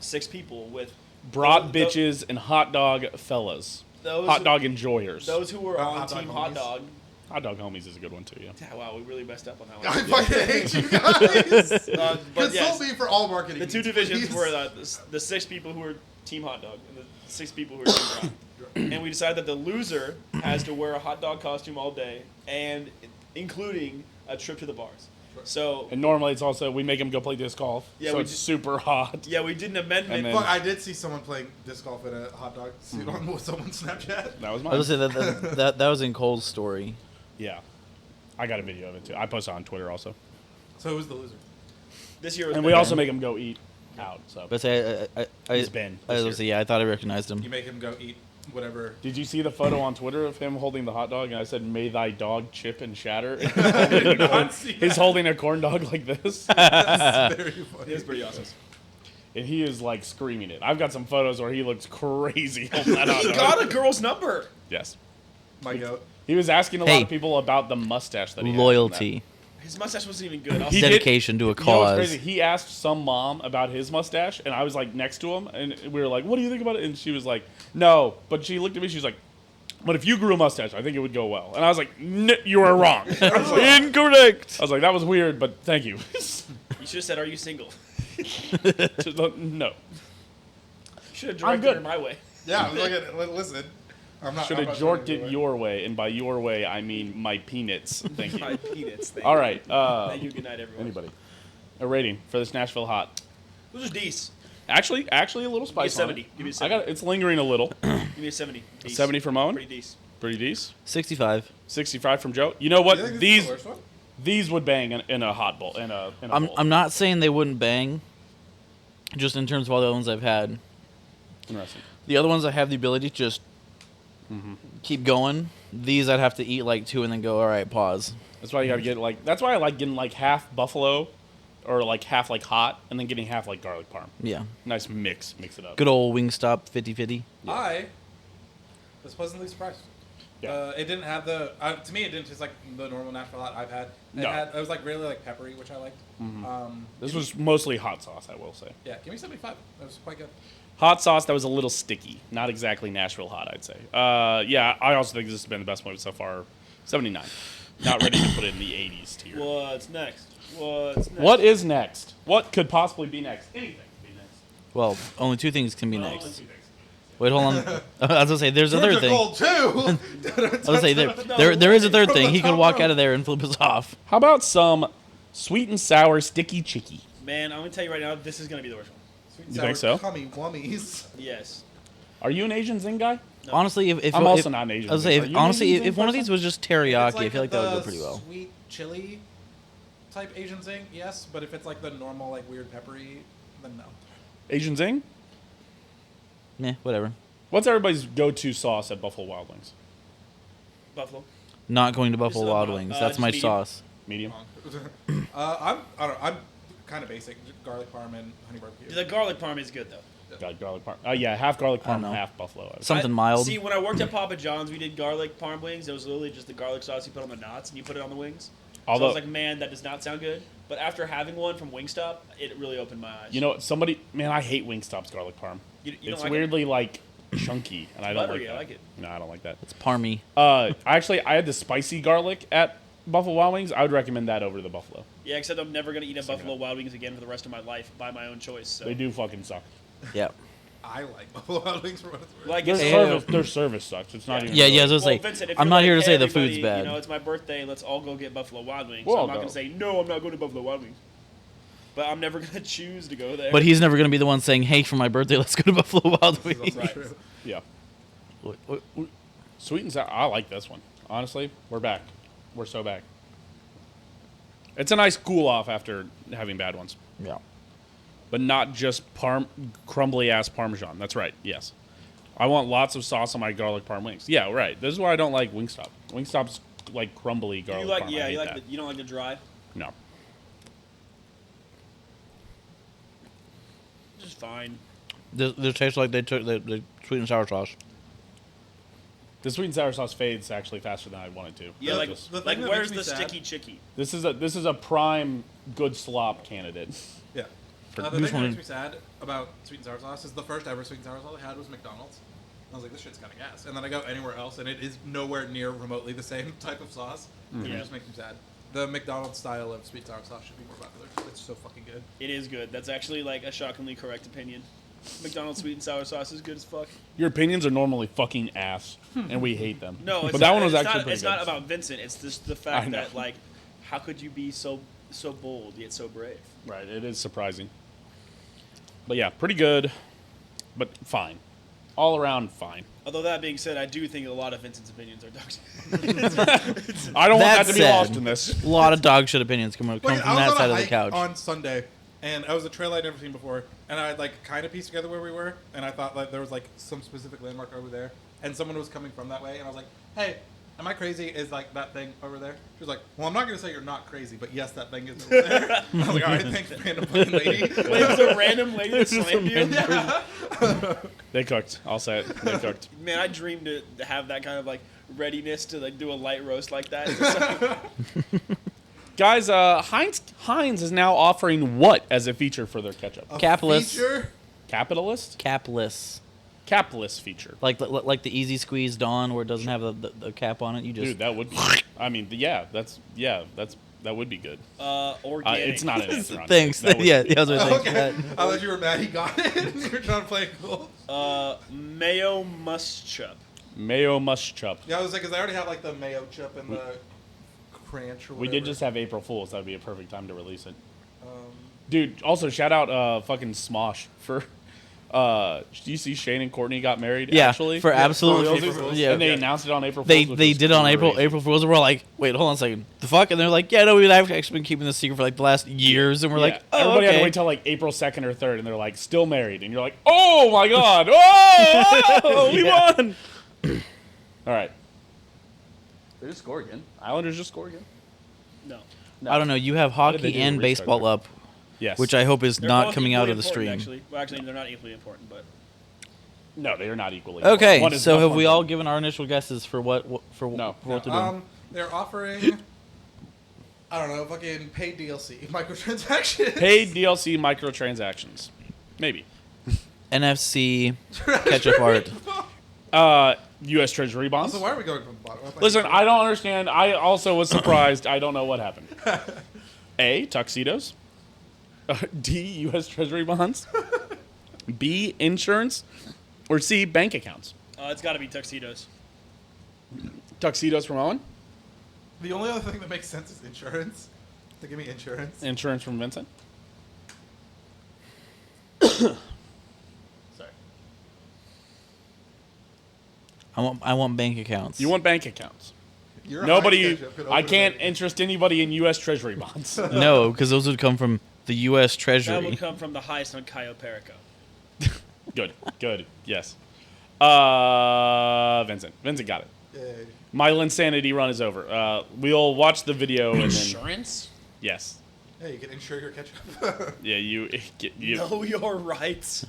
6 people with Brat those- bitches and hot dog fellas. those Hot who- dog enjoyers. Those who were on Hot dog Team Hot homies. Dog. Hot dog homies is a good one too. Yeah. Yeah, wow, we really messed up on that I one. fucking hate you guys. But Consult yes, me for all marketing. the two needs, divisions please. were the 6 people who were Team Hot Dog and the 6 people who were Team Brat. And we decided that the loser has to wear a hot dog costume all day, and including a trip to the bars. So And normally it's also we make them go play disc golf. Yeah, so we it's did- super hot. yeah, we did an amendment. And then- Fuck, I did see someone playing disc golf in a hot dog suit on someone's Snapchat. That was I mine. was gonna say that was in Cole's story. Yeah. I got a video of it too. I posted it on Twitter also. So who's the loser? This year was And Ben. we also make him go eat out. So But say He's Ben I this was, year. yeah, I thought I recognized him. You make him go eat whatever. Did you see the photo on Twitter of him holding the hot dog? And I said, "May thy dog chip and shatter." He's holding a corn dog like this, That's very funny. It was pretty awesome. and he is like screaming it. I've got some photos where he looks crazy holding that hot He dog. got a girl's number. Yes, My goat. he was asking a lot Hey. of people about the mustache that he had. Loyalty, His mustache wasn't even good. He did- dedication to a You know what's cause. crazy? He asked some mom about his mustache, and I was like next to him, and we were like, "What do you think about it?" And she was like, "No," but she looked at me. She was like, "But if you grew a mustache, I think it would go well." And I was like, "You are wrong." I was like, Incorrect. I was like, "That was weird, but thank you." You should have said, "Are you single?" No, You should have I'm directed good. her my way. Yeah, I was like, listen. I'm not. should I'm have not jorked doing it your way, and by your way, I mean my peanuts. Thank My you. peanuts. Thank All you. right, Thank you. Good night, everyone. anybody? A rating for this Nashville hot? Those are D's. Actually, a little spice on 70. it. Give me a I 70. got it's lingering a little. Give me a 70. D's. 70 from Owen. Pretty D's. Pretty decent. 65. 65 from Joe. You know what? You think this is the These worst one? these would bang in a hot bowl. In a bowl. I'm not saying they wouldn't bang. Just in terms of all the other ones I've had. Interesting. The other ones I have the ability to just keep going. These I'd have to eat like 2 and then go, all right, pause. That's why you gotta get like. That's why I like getting like half buffalo, or like half like hot, and then getting half like garlic parm. Yeah. Nice mix. Mix it up. Good old Wingstop 50-50. I was pleasantly surprised. Yeah. It didn't have the. To me, it didn't taste like the normal Nashville hot I've had. It was like really like peppery, which I liked. This was mostly hot sauce, I will say. Yeah, give me 75. That was quite good. Hot sauce that was a little sticky. Not exactly Nashville hot, I'd say. Yeah, I also think this has been the best one so far. 79. Not ready to put it in the 80s tier. What's next? What's next? What is next? What could possibly be next? Anything could be next. Well, only 2 things can be Well, next. only 2 things. Wait, hold on. I was gonna say there's a third thing. Gold too. I was gonna say there is a third thing. He could walk out of there and flip us off. How about some sweet and sour sticky chicky? Man, I'm going to tell you right now, this is going to be the worst one. Sweet You think so? Cummy wummies. Yes. Are you an Asian zing guy? No. Honestly, if I'm also if, not an Asian I was zing. say Are if, you an honestly, Asian if zing one of person? these was just It's teriyaki, I feel like that would the go pretty well. Sweet chili type Asian zing, yes. But if it's like the normal, like weird peppery, then no. Asian zing? Meh, whatever. What's everybody's go-to sauce at Buffalo Wild Wings? Buffalo. Not going to Buffalo Just a Wild mo- Wings. uh, That's just my medium. sauce. Medium? I'm kind of basic. Garlic parm and honey barbecue. The garlic parm is good, though. Got garlic parm. Yeah, half garlic I don't parm, know. half buffalo. I would say. Something I- mild. See, when I worked at Papa John's, we did garlic parm wings. It was literally just the garlic sauce you put on the knots, and you put it on the wings. So I Although, was like, man, that does not sound good. But after having one from Wingstop, it really opened my eyes. you know, man, I hate Wingstop's garlic parm. You don't It's like weirdly like chunky, and I don't Buttery, like I that. like it. No, I don't like that. It's parmy. I had the spicy garlic at Buffalo Wild Wings. I would recommend that over the buffalo. Yeah, except I'm never going to eat a Same Buffalo here. Wild Wings again for the rest of my life by my own choice. So. They do fucking suck. Yeah. I like Buffalo Wild Wings for what it's worth. Like, Their it's- service sucks. It's not even. Yeah, yeah. I really- was gonna say. Vincent, if I'm you're not like, here to hey, say the everybody, food's bad. You know, it's my birthday. Let's all go get Buffalo Wild Wings. We'll So all I'm not go. going to say, no, I'm not going to Buffalo Wild Wings. But I'm never going to choose to go there. But he's never gonna be the one saying, "Hey, for my birthday, let's go to Buffalo Wild Wings." Right. True. Yeah. Sweet and sour. I like this one. Honestly, we're back. We're so back. It's a nice cool off after having bad ones, Yeah. but not just crumbly ass Parmesan. That's right. Yes, I want lots of sauce on my garlic parm wings. Yeah, right. This is why I don't like Wingstop. Wingstop's like crumbly garlic you like, parm. I yeah, hate you like that. you don't like the dry. No. Just fine. This tastes like they took the sweet and sour sauce. The sweet and sour sauce fades actually faster than I wanted to. Yeah, like, Just- the thing like that where's makes the me sad- sticky chicky? this is a prime good slop candidate. Yeah. For The who's thing that one? makes me sad about sweet and sour sauce is the first ever sweet and sour sauce I had was McDonald's. I was like, this shit's kind of gas. And then I go anywhere else, and it is nowhere near remotely the same type of sauce. It Yeah. just makes me sad. The McDonald's style of sweet and sour sauce should be more popular. It's so fucking good. It is good. That's actually like a shockingly correct opinion. McDonald's sweet and sour sauce is good as fuck. Your opinions are normally fucking ass, and we hate them. No, it's but that not, one was it's actually not, pretty it's good. not about Vincent. It's just the I fact know. that like, how could you be so bold yet so brave? Right, it is surprising. But yeah, pretty good, but fine. All around fine. Although that being said, I do think a lot of Vincent's opinions are dogs. I don't want that That to be said- lost in this. A lot of dog shit opinions coming Look, from I was that on side a of the hike couch. on Sunday, and I was a trail I'd never seen before, and I like kind of pieced together where we were, and I thought like there was like some specific landmark over there, and someone was coming from that way, and I was like, hey. Am I crazy? Is like that thing over there? She was like, well, I'm not going to say you're not crazy, but yes, that thing is over there. I was like, all right, thanks, random fucking lady. Wait, it was a random lady that slammed you? Yeah. They cooked. I'll say it. They cooked. Man, I dreamed to have that kind of like readiness to like do a light roast like that. Guys, Heinz is now offering what as a feature for their ketchup? Capless. Feature? Capitalist? Capless. Capless feature. Like the Easy Squeeze Dawn where it doesn't have the cap on it. You just Dude, that would be. I mean, that would be good. Organic. It's not an answer. on it. Thanks. That would Yeah, be- those are things. Okay. I thought you were mad he got it. You were trying to play it cool. Mayo must chup. Mayo must chup. Yeah, I was like, because I already have like the mayo chip and the cranch or whatever. We did just have April Fools. That would be a perfect time to release it. Um, Dude, also shout out fucking Smosh for. Do you see Shane and Courtney got married? Yeah, actually? for Yeah, absolutely. April Fools. Yeah, And they announced it on April They Fools. they did on April Fools, and we're like, wait, hold on a second, the fuck? And they're like, yeah, no, we've actually been keeping this secret for like the last years, and we're like, oh, everybody had to okay. wait till like April 2nd or 3rd, and they're like, still married. And you're like, oh my god, oh, we Yeah. won. All right. They just score again. Islanders just score again. No. I don't know. You have did they hockey do a and restart baseball there? up, Yes. which I hope is They're not both coming equally out of the important, stream. Actually. Well, actually, they're not equally important, but No, they are not equally. Okay, One is so much have more we all important. given our initial guesses for what No. for what they're doing? they're offering, I don't know, fucking paid DLC, microtransactions. Paid DLC microtransactions? Maybe. NFC ketchup art. U.S. Treasury bonds. So why are we going from the bottom? Listen, I don't understand. I also was surprised. I don't know what happened. A, tuxedos. D, U.S. Treasury bonds. B, insurance. Or C, bank accounts. it's got to be tuxedos. Tuxedos from Owen. The only other thing that makes sense is insurance. So give me insurance. Insurance from Vincent. Sorry. I want bank accounts. You want bank accounts. You're a Nobody. Heinz ketchup, could I open a can't bank. interest anybody in U.S. Treasury bonds. No, because those would come from the U.S. That Treasury. would come from the heist on Cayo Perico. Good. Good. Yes. Vincent. Vincent got it. Yay. My insanity run is over. We'll watch the video and then. Insurance? Yes. Hey, you can insure your ketchup. Yeah, you. Know your rights.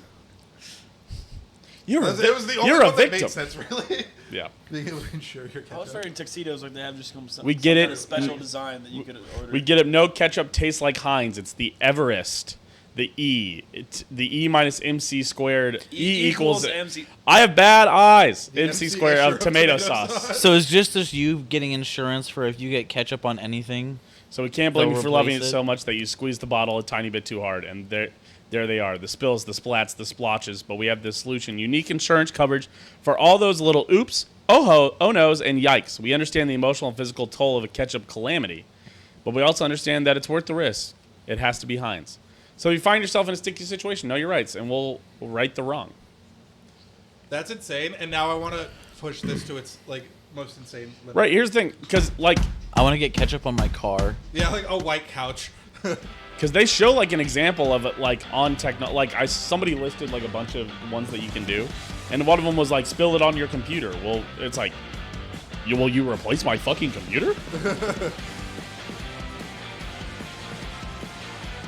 You're a, It was the only you're a one that victim. made sense, really. Yeah. Being able to insure your I was ketchup. wearing tuxedos like they have just some We get some it. kind of special design that you could order. We get it. No ketchup tastes like Heinz. It's the Everest. The E. It's the E minus MC squared. E equals. MC. I have bad eyes. The MC MC squared issue of tomato sauce. sauce. So it's just as you getting insurance for if you get ketchup on anything. So we can't blame They'll you for loving it replace it. so much that you squeeze the bottle a tiny bit too hard, and there they are. The spills, the splats, the splotches. But we have this solution: unique insurance coverage for all those little oops, oh no's, and yikes. We understand the emotional and physical toll of a ketchup calamity, but we also understand that it's worth the risk. It has to be Heinz. So if you find yourself in a sticky situation, know your rights, and we'll right the wrong. That's insane. And now I want to push this to its like most insane limit. Right, here's the thing, because I want to get ketchup on my car. Yeah, like a white couch. they show like an example of it like on somebody listed like a bunch of ones that you can do, and one of them was like spill it on your computer. Well, it's like, will you replace my fucking computer?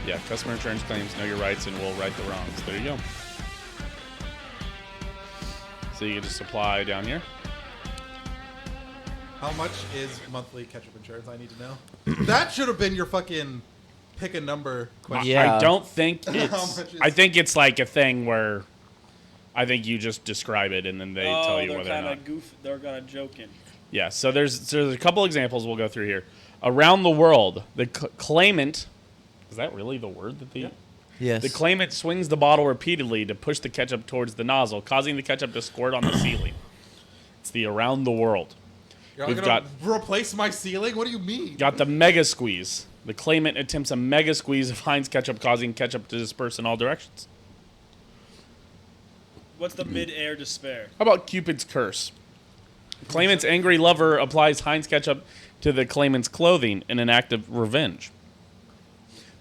Yeah, customer insurance claims, know your rights, and we'll right the wrongs. There you go. So you can just apply down here. How much is monthly ketchup insurance? I need to know. That should have been your fucking pick a number question. Yeah. I don't think much it's. is- I think it's like a thing where, I think you just describe it and then they tell you they're whether or kind not. of they're kind of joking. Yeah. So there's a couple examples we'll go through here. Around the world, the claimant. Is that really the word that the? Yeah. Yes. The claimant swings the bottle repeatedly to push the ketchup towards the nozzle, causing the ketchup to squirt on the ceiling. It's the around the world. You're We've gonna replace my ceiling? What do you mean? Got the mega squeeze. The claimant attempts a mega squeeze of Heinz ketchup, causing ketchup to disperse in all directions. What's the mid-air despair? How about Cupid's curse? Claimant's angry lover applies Heinz ketchup to the claimant's clothing in an act of revenge.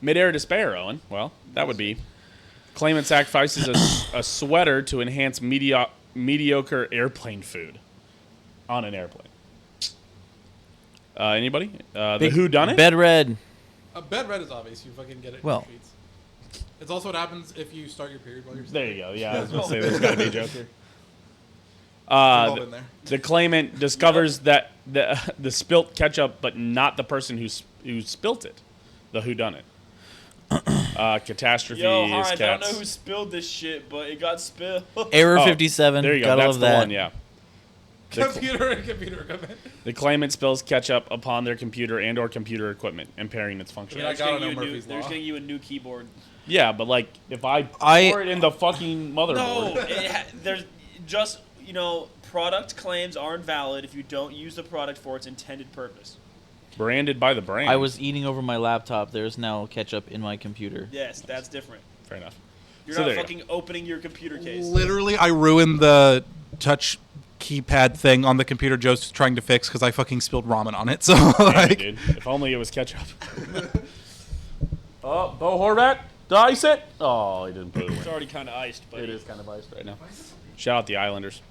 Midair despair, Owen. Well, that would be. Claimant sacrifices a sweater to enhance mediocre airplane food on an airplane. Anybody? The Who Done It? Bed red. Bed red is obvious. You fucking get it in Well. your sheets. It's also what happens if you start your period while you're There sleeping. you go. Yeah, I was going to say there's got to be a joke here. All in there. The claimant discovers that the spilt ketchup, but not the person who spilt it. The Who Done It. Catastrophe Yo, is Heinz, I don't cats. know who spilled this shit, but it got spilled. Error Oh, 57. There you go. Gotta That's love the that. one. Yeah. Computer and computer equipment. The claimant spills ketchup upon their computer and/or computer equipment, impairing its function. I gotta know They're Murphy's just Law. getting you a new keyboard. Yeah, but like if I I- pour it in the fucking motherboard. No, there's just product claims aren't valid if you don't use the product for its intended purpose. Branded by the brand. I was eating over my laptop. There's now ketchup in my computer. Yes, that's different. Fair enough. You're So not there you fucking opening your computer case. Literally, I ruined the touch keypad thing on the computer Joe's trying to fix because I fucking spilled ramen on it. So, Damn it, like, dude. If only it was ketchup. Oh, Bo Horvat, dice it. Oh, he didn't put it It's in. already kind of iced, but It is kind of iced right now. Shout out the Islanders.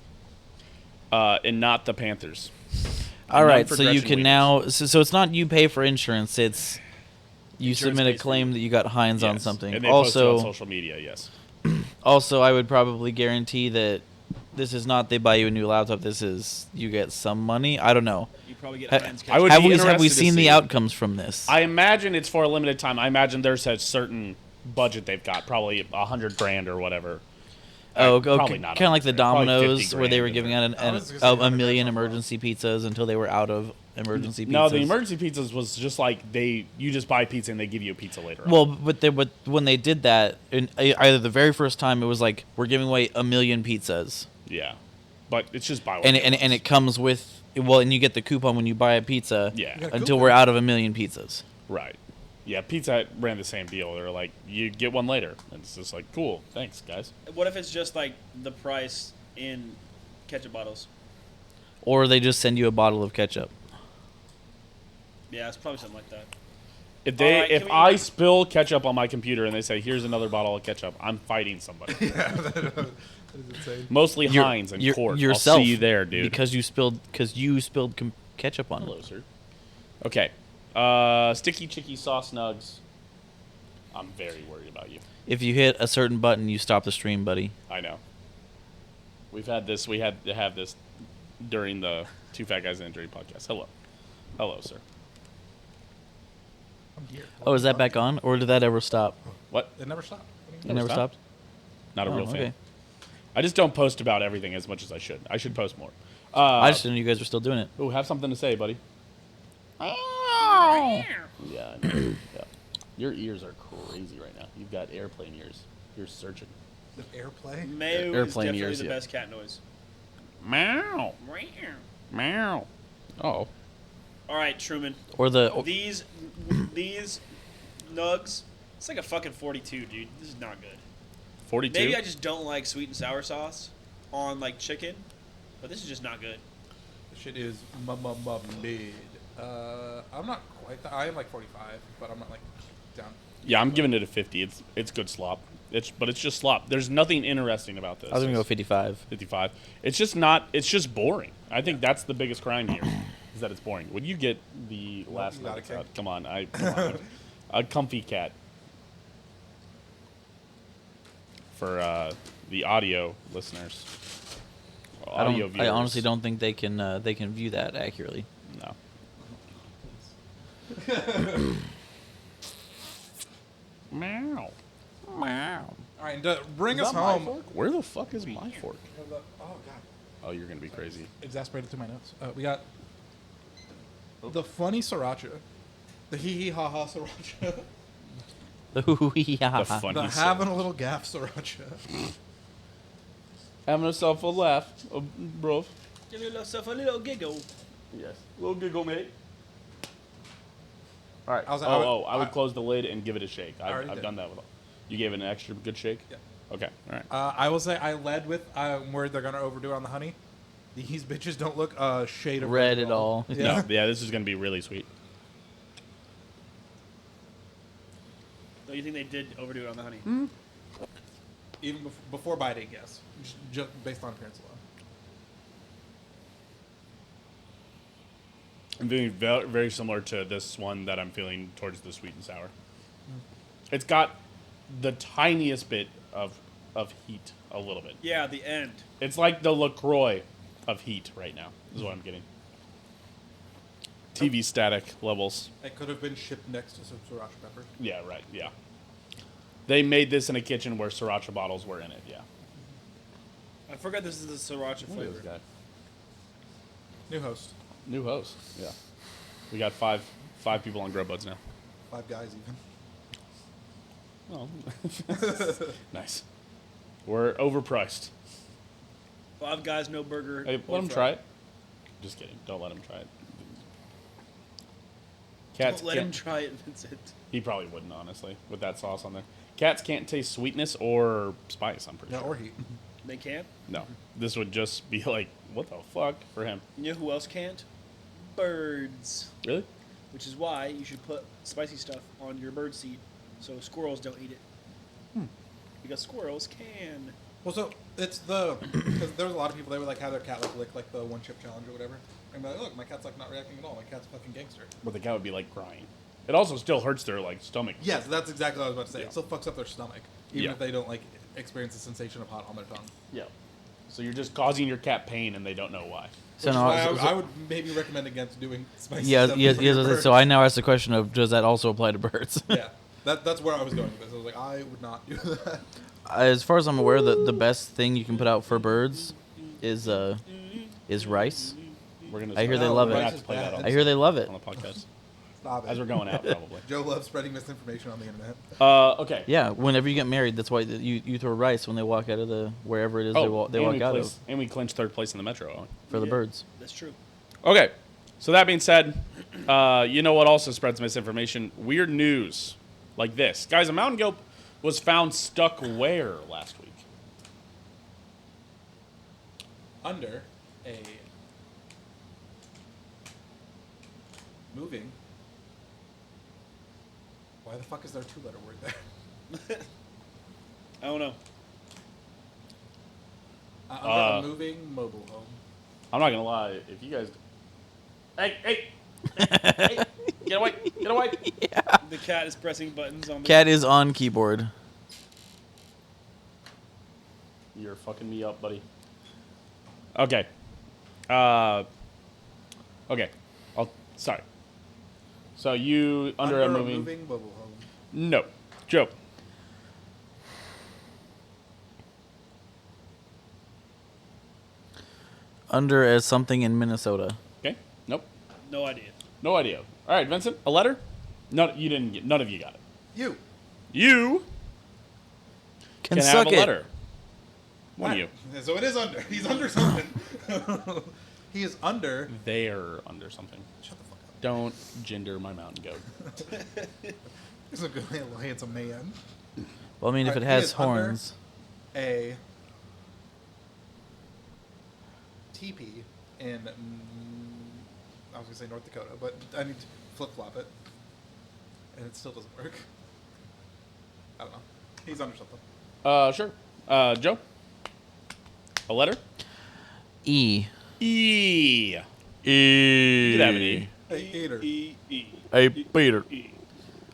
And not the Panthers. All None right, for so you Gretchen can Wieners. now. So it's not you pay for insurance. It's you Insurance submit a pays for claim you. that you got Heinz on Yes. something. And they post it on Also, social media, yes. I would probably guarantee that this is not they buy you a new laptop. This is you get some money. I don't know. you probably get Ha- Heinz I would have be we interested to seen the see. outcomes from this? I imagine it's for a limited time. I imagine there's a certain budget they've got, probably $100,000 or whatever. Probably not kind of like the 100,000, probably Domino's 50 where they were grand giving in out I was gonna say a 100 million grand. emergency pizzas until they were out of emergency pizzas. No, the emergency pizzas was just like you just buy pizza and they give you a pizza later on. Well, but when they did that, either the very first time it was like we're giving away 1 million pizzas, Yeah. But it's just buy one. and get one. it comes with and you get the coupon when you buy a pizza. Yeah. You got a Until coupon. we're out of 1 million pizzas. Right. Yeah, Pizza Hut ran the same deal. They're like, you get one later. And it's just like, cool, thanks, guys. What if it's just like the price in ketchup bottles? Or they just send you a bottle of ketchup. Yeah, it's probably something like that. If Alright, if can we- I spill ketchup on my computer and they say, here's another bottle of ketchup, I'm fighting somebody. that is insane. Mostly Heinz and court. Yourself. I'll see you there, dude. Because you spilled ketchup on Hello, it. sir. Okay. Sticky Chicky Sauce Nugs. I'm very worried about you. If you hit a certain button, you stop the stream, buddy. I know. We had to have this during the Two Fat Guys in a Dream podcast. Hello, sir. I'm here. Oh, is that back on? Or did that ever stop? What? It never stopped. It never stopped? Not a Oh, real fan. okay. I just don't post about everything as much as I should. I should post more. I just didn't know you guys were still doing it. Ooh, have something to say, buddy. Yeah, I know. Yeah. Your ears are crazy right now. You've got airplane ears. You're searching. The airplay. Mayo is Airplane definitely ears, the yeah. best cat noise. Meow. Meow. Oh. All right, Truman. Or the These nugs, it's like a fucking 42, dude. This is not good. 42? Maybe I just don't like sweet and sour sauce on like chicken, but this is just not good. This shit is mid. I'm not quite. I am like 45, but I'm not like down. Yeah, I'm giving it a 50. It's good slop. But it's just slop. There's nothing interesting about this. I was gonna go 55. 55. It's just not. It's just boring. I think that's the biggest crime here, is that it's boring. Would you get the last you got nuggets it, out? Come on, a comfy cat. For the audio listeners. Audio viewers. I honestly don't think they can view that accurately. No. Meow. Meow. All right, and bring Is us that my home. fork? Where the fuck is my fork? Oh god, Oh, you're gonna be crazy. exasperated through my notes. We got the funny sriracha, the hee hee ha ha sriracha, The funny the stuff. having a little gaff sriracha. Having yourself a laugh, bro. Give yourself a little giggle. Yes. Little giggle, mate. All right. I would close the lid and give it a shake. already I've did. done that with all. You gave it an extra good shake? Yeah. Okay. All right. I will say I led with I'm worried they're gonna overdo it on the honey. These bitches don't look a shade of Red at all. Yeah. No, yeah, this is going to be really sweet. Oh, you think they did overdo it on the honey? Even before biting, yes. Just based on appearance alone. I'm feeling very, very similar to this one that I'm feeling towards the sweet and sour. It's got the tiniest bit of heat, a little bit. Yeah, the end. It's like the LaCroix of heat right now, is what I'm getting. TV static levels. It could have been shipped next to some Sriracha peppers. Yeah, right, yeah. They made this in a kitchen where Sriracha bottles were in it, yeah. I forgot this is the Sriracha Look at flavor. this guy. New host. New host, yeah. We got five people on Grub Buds now. 5 guys even. Oh, nice. We're overpriced. 5 guys, no burger. Hey, or let him fry. try it. Just kidding. Don't let him try it. Cats Don't let him can't- try it, Vincent. He probably wouldn't, honestly, with that sauce on there. Cats can't taste sweetness or spice, I'm pretty No, sure. or heat. They can't? No. This would just be like, what the fuck for him. You know who else can't? Birds. Really? Which is why you should put spicy stuff on your bird seed so squirrels don't eat it. Because squirrels can. Well, so it's because there was a lot of people they would like have their cat like lick like the 1 chip challenge or whatever, and be like, look, my cat's like not reacting at all. My cat's a fucking gangster. But the cat would be like crying. It also still hurts their like stomach. Yes, that's exactly what I was about to say. Yeah. It still fucks up their stomach, even Yeah. if they don't like experience the sensation of hot on their tongue. Yeah. So you're just causing your cat pain and they don't know why. So Which is no, why so- I would maybe recommend against doing spicy yeah, stuff. yes, for your yes. bird. So I now ask the question of, does that also apply to birds? Yeah, that's where I was going with this. I was like, I would not do that. As far as I'm aware, the best thing you can put out for birds is rice. We're gonna. I hear they No, love we're it. gonna have to play that on, I hear they love it. on the podcast Stop it. as we're going out, probably. Joe loves spreading misinformation on the internet. Okay. Yeah, whenever you get married, that's why you throw rice when they walk out of the wherever it is they walk and we out place- and we clinched third place in the Metro. Owen. for the Yeah. birds. That's true. Okay. So that being said, you know what also spreads misinformation? Weird news like this. Guys, a mountain goat was found stuck where last week? Under a moving. Why the fuck is there a 2-letter word there? I don't know. Under Uh, a moving mobile home. I'm not gonna lie. If you guys, hey, get away, get away. The cat is pressing buttons on the Cat is on keyboard. You're fucking me up, buddy. Okay. Okay. Sorry. So you under a moving? mobile home. No. Joe. Under as something in Minnesota. Okay. Nope. No idea. No idea. All right, Vincent. A letter? No, you didn't. None of you got it. You. You Can have suck a it. letter. One of you. So it is under. He's under something. He is under. They're under something. Shut the fuck up. Don't gender my mountain goat. He's a good little handsome man. Well, I mean, if it Alright, he has is under horns. A teepee in, I was gonna say North Dakota, but I need to flip flop it, and it still doesn't work. I don't know. He's under something. Sure. Joe. A letter? E. E. E. Could have an E. Hey, Gator. E. Hey, Peter.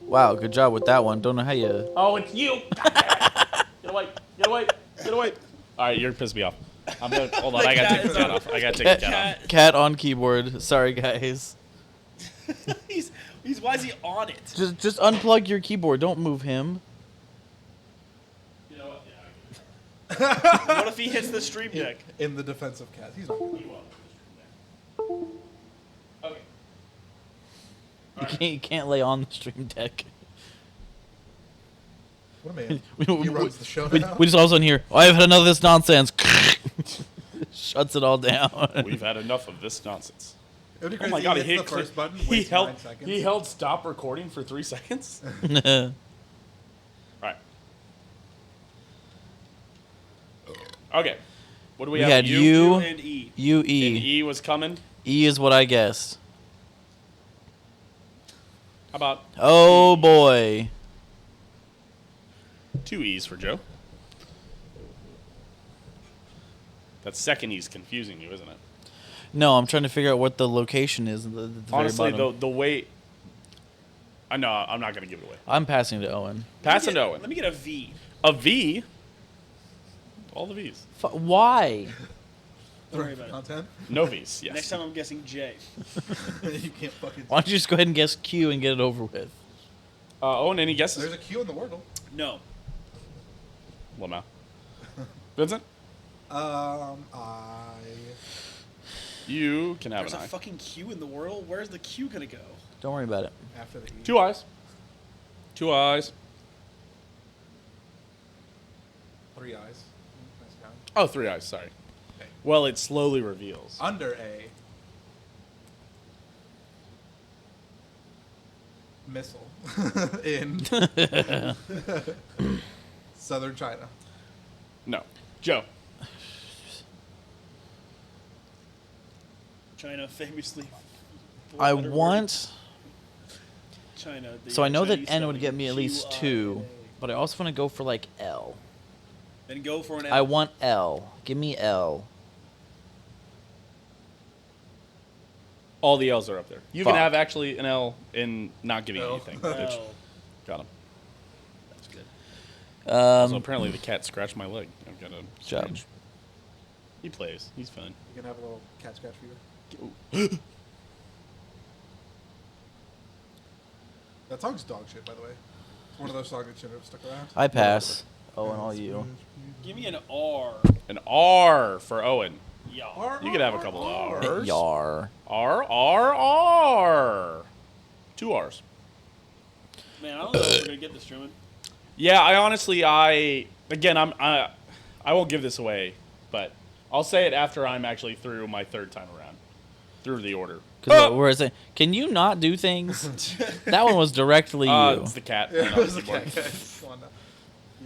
Wow, good job with that one. Don't know how you. Oh, it's you. Get away. Get away. Get away. All right, you're pissing me off. I'm gonna hold on. I gotta take the cat off. I gotta take the cat off. Cat on keyboard. Sorry, guys. he's why is he on it? Just unplug your keyboard. Don't move him. You know what? Yeah. What if he hits the stream deck? In the defense of cat, he's not. You will. Okay. You can't lay on the stream deck. What a man. We- He runs the show We now. just all of a sudden hear, I've had enough of this nonsense. Shuts it all down. We've had enough of this nonsense. It would be Oh crazy. my god, he he hits the hit first button. He waits held. 9 seconds. He held stop recording for 3 seconds. All right. Okay. What do we We have? had U. you. And E. U And E. E was coming. E is what I guessed. How about? Oh boy. 2 E's for Joe. That second E's confusing you, isn't it? No, I'm trying to figure out what the location is. At the very Honestly, bottom. the way... I know, I'm not going to give it away. I'm passing to Owen. Pass it to Owen. Let me get a V. A V? All the V's. Why? Don't worry about it. Content. No V's, yes. Next time I'm guessing J. You can't fucking. Why don't you just go ahead and guess Q and get it over with? Owen, any guesses? There's a Q in the Wordle. No. Lamau. Vincent? I. You can have There's an a eye. fucking Q in the world? Where's the Q gonna go? Don't worry about it. After the E. 2 eyes. 2 eyes. 3 eyes. Nice count. Oh, 3 eyes, sorry. Okay. Well, it slowly reveals. Under A. Missile. In southern China. No. Joe. China famously. I four-letter want. word. China. So I know that Chinese N would spelling, get me at least 2, QIA. but I also want to go for like L. Then go for an L. I want L. Give me L. All the L's are up there. You Fuck. can have actually an L in not giving L. anything. Bitch. L. Got him. That's good. So apparently the cat scratched my leg. I've got a Job. scratch. He plays. He's fun. You can have a little cat scratch for you. That song's dog shit, by the way. It's one of those songs that should have stuck around. I pass. Owen, all you. Give me an R. An R for Owen. Yeah. You could have a couple of R's. Yar. R, R, R. 2 R's. Man, I don't know if we're gonna get this, Truman. Yeah, I honestly, I won't give this away, but I'll say it after I'm actually through my 3rd time around. Through the order. Where is it? Can you not do things? That one was directly you. It's the cat. Yeah, and it was the keyboard. cat. Come on now.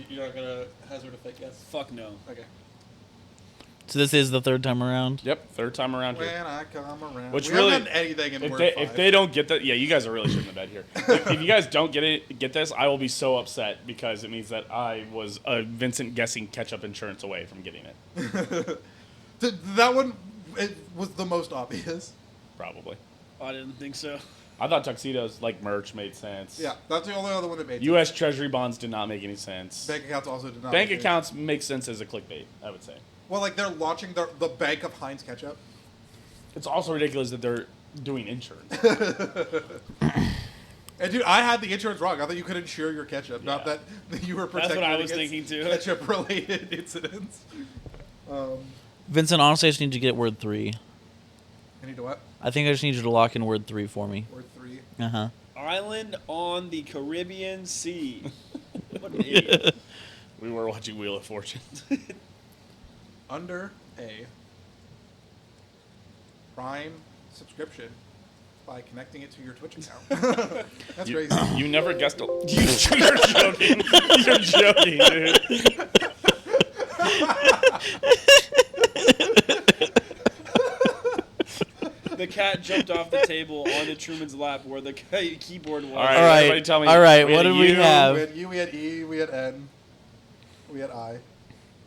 You're not gonna hazard a fake guess? Fuck no. Okay. So this is the 3rd time around. Yep, 3rd time around here. When I come around. Which we really- haven't done anything in If word they, 5. if they don't get that, yeah, you guys are really shouldn't have bet here. If you guys don't get this, I will be so upset because it means that I was Vincent guessing ketchup insurance away from getting it. That one it was the most obvious. Probably. I didn't think so. I thought tuxedos like merch made sense. Yeah, that's the only other one that made U.S. Treasury bonds did not make any sense. sense. Bank accounts also did not. Bank make accounts make sense as a clickbait, I would say. Well, like they're launching the bank of Heinz ketchup. It's also ridiculous that they're doing insurance. And dude, I had the insurance wrong. I thought you could insure your ketchup, not Yeah. that you were That's protected what I was against thinking, too. ketchup-related incidents. Vincent, honestly, I just need you to get word 3. I need to what? I think I just need you to lock in word 3 for me. Word 3. Uh-huh. Island on the Caribbean Sea. What an idiot. We were watching Wheel of Fortune. Under a Prime subscription by connecting it to your Twitch account. That's You, crazy. you never guessed a... You're joking. You're joking, dude. The cat jumped off the table onto Truman's lap where the keyboard was. All right, All right, everybody tell me. all right, we what had did we U, have? We had U, we had E, we had N, we had I.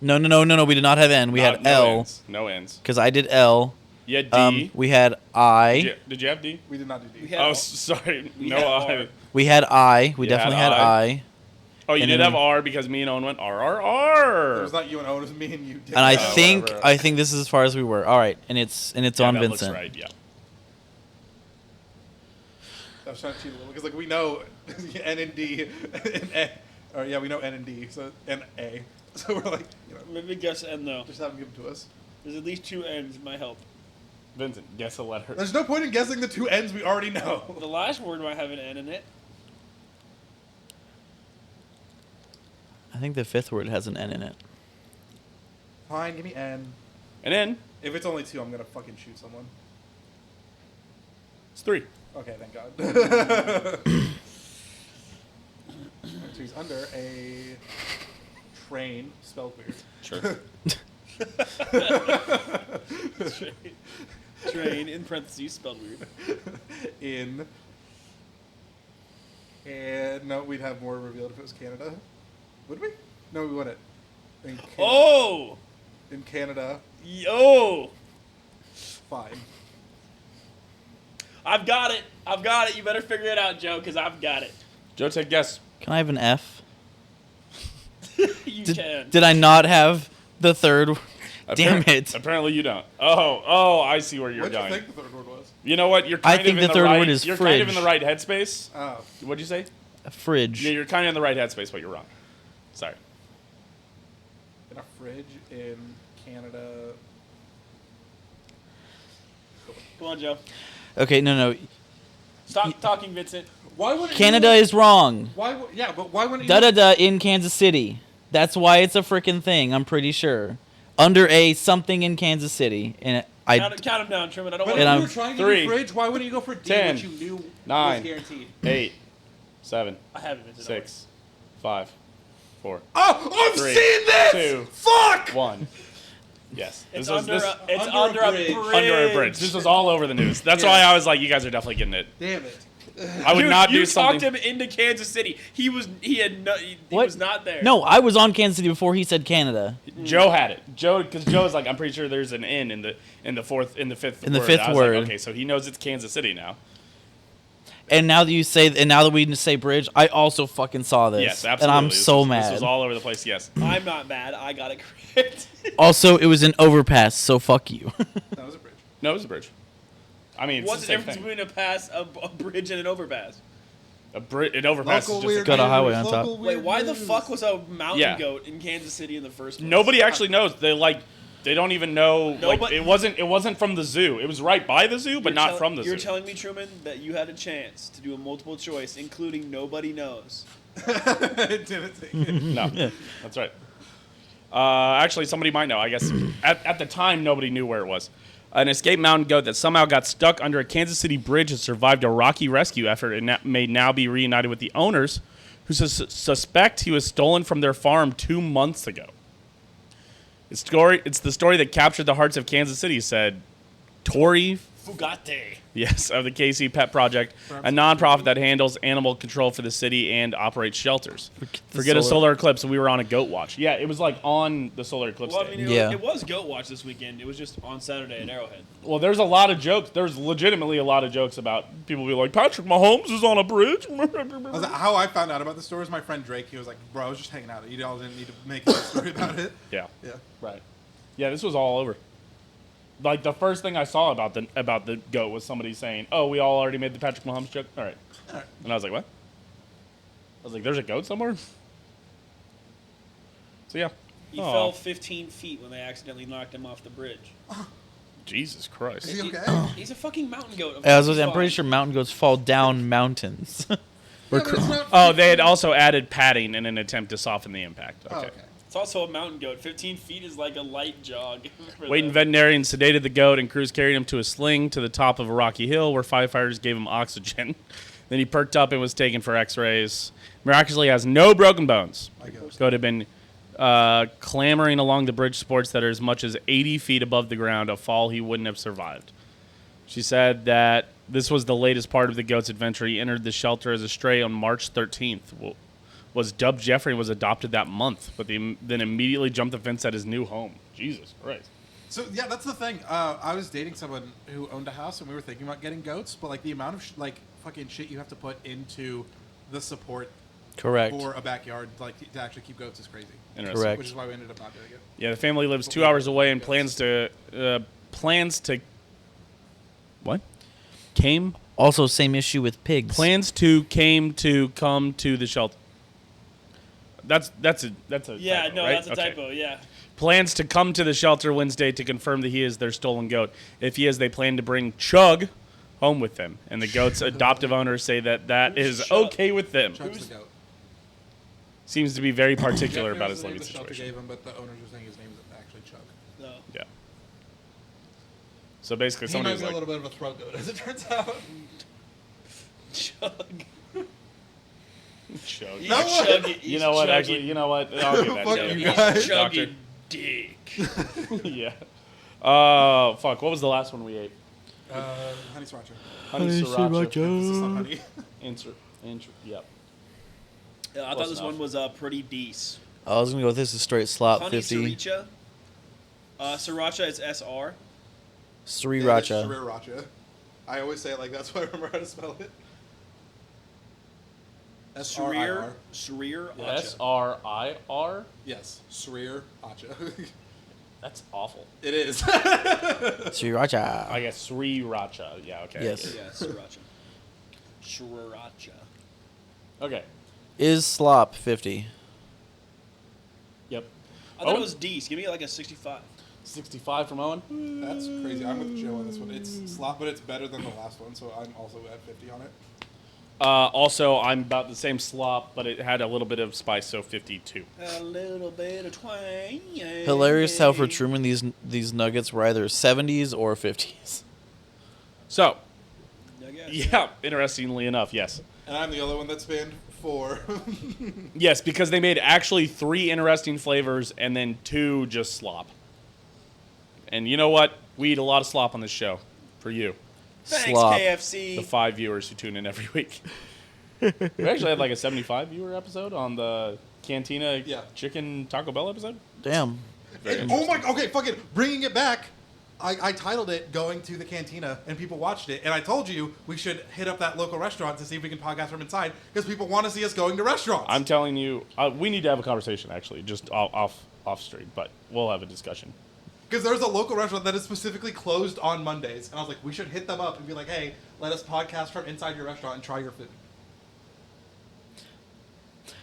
No, we did not have N. We had no L. ends. No ends. Because I did L. You had D. We had I. Did you have D? We did not do D. We had Oh, R. sorry. We No had I. R. We had I. We You definitely had had I. I. Oh, you And did then have we- R because me and Owen went R, R, It R. was not you and Owen, it was me and you. And I Oh, think whatever. this is as far as we were. All right, and it's Yeah, on that Vincent. looks right, yeah. I was trying to cheat a little because like we know N and D and N, or yeah, we know N and D, so and A. So we're like, Maybe guess N though. just have them give them to us. There's at least 2 N's. Might help. Vincent, guess a letter. There's no point in guessing the 2 N's we already know. The last word might have an N in it. I think the 5th word has an N in it. Fine, give me N. And then If it's only 2, I'm gonna fucking shoot someone. it's 3. Okay, thank God. So he's under a train, spelled weird. Sure. Train in parentheses spelled weird. And no, we'd have more revealed if it was Canada. Would we? No, we wouldn't. Oh! In Canada, Yo! fine. I've got it. You better figure it out, Joe, because I've got it. Joe, take a guess. Can I have an F? You Did, can. did I not have the third? Damn it. Apparently you don't. Oh, I see where you're What do you going. think the third word was? You know what? You're I kind think of in the third right, word is You're kind of in fridge. the right headspace. Oh. What'd you say? A fridge. Yeah, you're kind of in the right headspace, but you're wrong. Sorry. In a fridge in Canada. Come on, Joe. Okay, no. Stop talking, Vincent. Why would Canada is wrong. Yeah, but why wouldn't you? Da-da-da in Kansas City. That's why it's a freaking thing, I'm pretty sure. Under a something in Kansas City. And Count them down, Truman. I don't But want if And you I'm were trying to 3, do fridge, why wouldn't you go for D, 10, which you knew 9, was guaranteed? 8, 7, I haven't, Vincent. 6, 5, 4, Oh, I've 3, seen this! 2, Fuck! 1. Yes. It's This under was under a bridge. under a bridge. This was all over the news. That's why I was like, you guys are definitely getting it. Damn it. I would Dude, not you do something. talked him into Kansas City. He was not there. No, I was on Kansas City before he said Canada. Joe had it. Because Joe was like, I'm pretty sure there's an N in the fifth word. In the fifth I was word. Like, okay, so he knows it's Kansas City now. And now that we say bridge, I also fucking saw this. Yes, absolutely. And I'm so mad. This was all over the place. Yes. I'm not mad. I got it correct. Also, it was an overpass, so fuck you. That was a bridge. No, it was a bridge. I mean, it's What's the the same difference thing. between a bridge and an overpass? An overpass is Local just a weird Got a news, highway on top. local Wait, weird why the news. fuck was a mountain Yeah. goat in Kansas City in the first place? Nobody actually knows. They don't even know. No, like, but- it wasn't from the zoo. It was right by the zoo, but not from the zoo. You're telling me, Truman, that you had a chance to do a multiple choice, including nobody knows. It didn't take it. No, that's right. Actually, somebody might know. I guess at the time, nobody knew where it was. An escaped mountain goat that somehow got stuck under a Kansas City bridge has survived a rocky rescue effort and may now be reunited with the owners, who suspect he was stolen from their farm 2 months ago. It's the story that captured the hearts of Kansas City, said Tori Fugate. Yes, of the KC Pet Project, a nonprofit that handles animal control for the city and operates shelters. Forget a solar eclipse, we were on a goat watch. Yeah, it was like on the solar eclipse Well, I day. mean, Yeah. it was Goat Watch this weekend. It was just on Saturday at Arrowhead. Well, there's a lot of jokes. There's legitimately a lot of jokes about people being like, Patrick Mahomes is on a bridge. How I found out about the story is my friend Drake. He was like, bro, I was just hanging out. You all didn't need to make a story about it. Yeah, Yeah. right. Yeah, this was all over. Like, the first thing I saw about the goat was somebody saying, oh, we all already made the Patrick Mahomes joke? All right. And I was like, what? I was like, there's a goat somewhere? So, yeah. He Aw. fell 15 feet when they accidentally knocked him off the bridge. Jesus Christ. Is he okay? He's a fucking mountain goat. I'm pretty sure mountain goats fall down mountains. Yeah, but it's not Oh, they had also added padding in an attempt to soften the impact. Oh, Okay. okay. It's also a mountain goat. 15 feet is like a light jog. for Waiting them. veterinarians sedated the goat, and crews carried him to a sling to the top of a rocky hill where firefighters gave him oxygen. Then he perked up and was taken for x-rays. Miraculously has no broken bones. My goat. Goat had been clambering along the bridge supports that are as much as 80 feet above the ground, a fall he wouldn't have survived. She said that this was the latest part of the goat's adventure. He entered the shelter as a stray on March 13th. Was dubbed Jeffrey and was adopted that month, but then immediately jumped the fence at his new home. Jesus Christ. So yeah, that's the thing. I was dating someone who owned a house, and we were thinking about getting goats, but like the amount of fucking shit you have to put into the support Correct. for a backyard, like to actually keep goats, is crazy. Interesting. Correct. Which is why we ended up not doing it. Yeah, the family lives 2 hours away and plans to what? Also, same issue with pigs. Come to the shelter. That's a Yeah, typo, no, right? that's a Okay. typo. Yeah. Plans to come to the shelter Wednesday to confirm that he is their stolen goat. If he is, they plan to bring Chug home with them, and the goat's adoptive owners say that is Chug? okay with them. Chugs the goat. Seems to be very particular Yeah, about here's his the name living the shelter situation. gave him, but the owners are saying his name is actually Chug. No. Yeah. So basically, He somebody might was be a like, little bit of a throat goat, as it turns out. Chug. Chug. Eat No chug one- it, You eat know what? chug Actually, it. you know what? I'll give that Fuck to you you. guys. Chug Doctor. it, dick. Yeah. Fuck. What was the last one we ate? Honey sriracha. Honey Honey sriracha. Emphasis on honey. Yep. I thought Close this enough. one was pretty decent. I was gonna go with this is straight slop Honey 50. Sriracha. Sriracha is SR. Sriracha. Sriracha. I always say it like that's why I remember how to spell it. Sriracha. Srir. Yes, Sriracha. That's awful. It is. Sriracha. I guess Sriracha. Yeah. Okay. Yes. Yeah, Sriracha. Sriracha. Okay. Is slop 50. Yep. I thought Owen? it was decent. Give me like a 65. 65 from Owen. That's crazy. I'm with Joe on this one. It's slop, but it's better than the last one, so I'm also at 50 on it. Also, I'm about the same slop, but it had a little bit of spice, so 52. A little bit of twang. Hilarious how for Truman these nuggets were either 70s or 50s. So, Nuggets. yeah, interestingly enough, yes. And I'm the other one that spanned 4. Yes, because they made actually 3 interesting flavors and then 2 just slop. And you know what? We eat a lot of slop on this show. For you. Thanks, Slop. KFC. The 5 viewers who tune in every week. We actually had like a 75 viewer episode on the Cantina Chicken Taco Bell episode. Damn. Okay, fucking bringing it back. I titled it "Going to the Cantina" and people watched it, and I told you we should hit up that local restaurant to see if we can podcast from inside because people want to see us going to restaurants. I'm telling you, we need to have a conversation actually, just off stream, but we'll have a discussion. Because there's a local restaurant that is specifically closed on Mondays, and I was like, we should hit them up and be like, hey, let us podcast from inside your restaurant and try your food.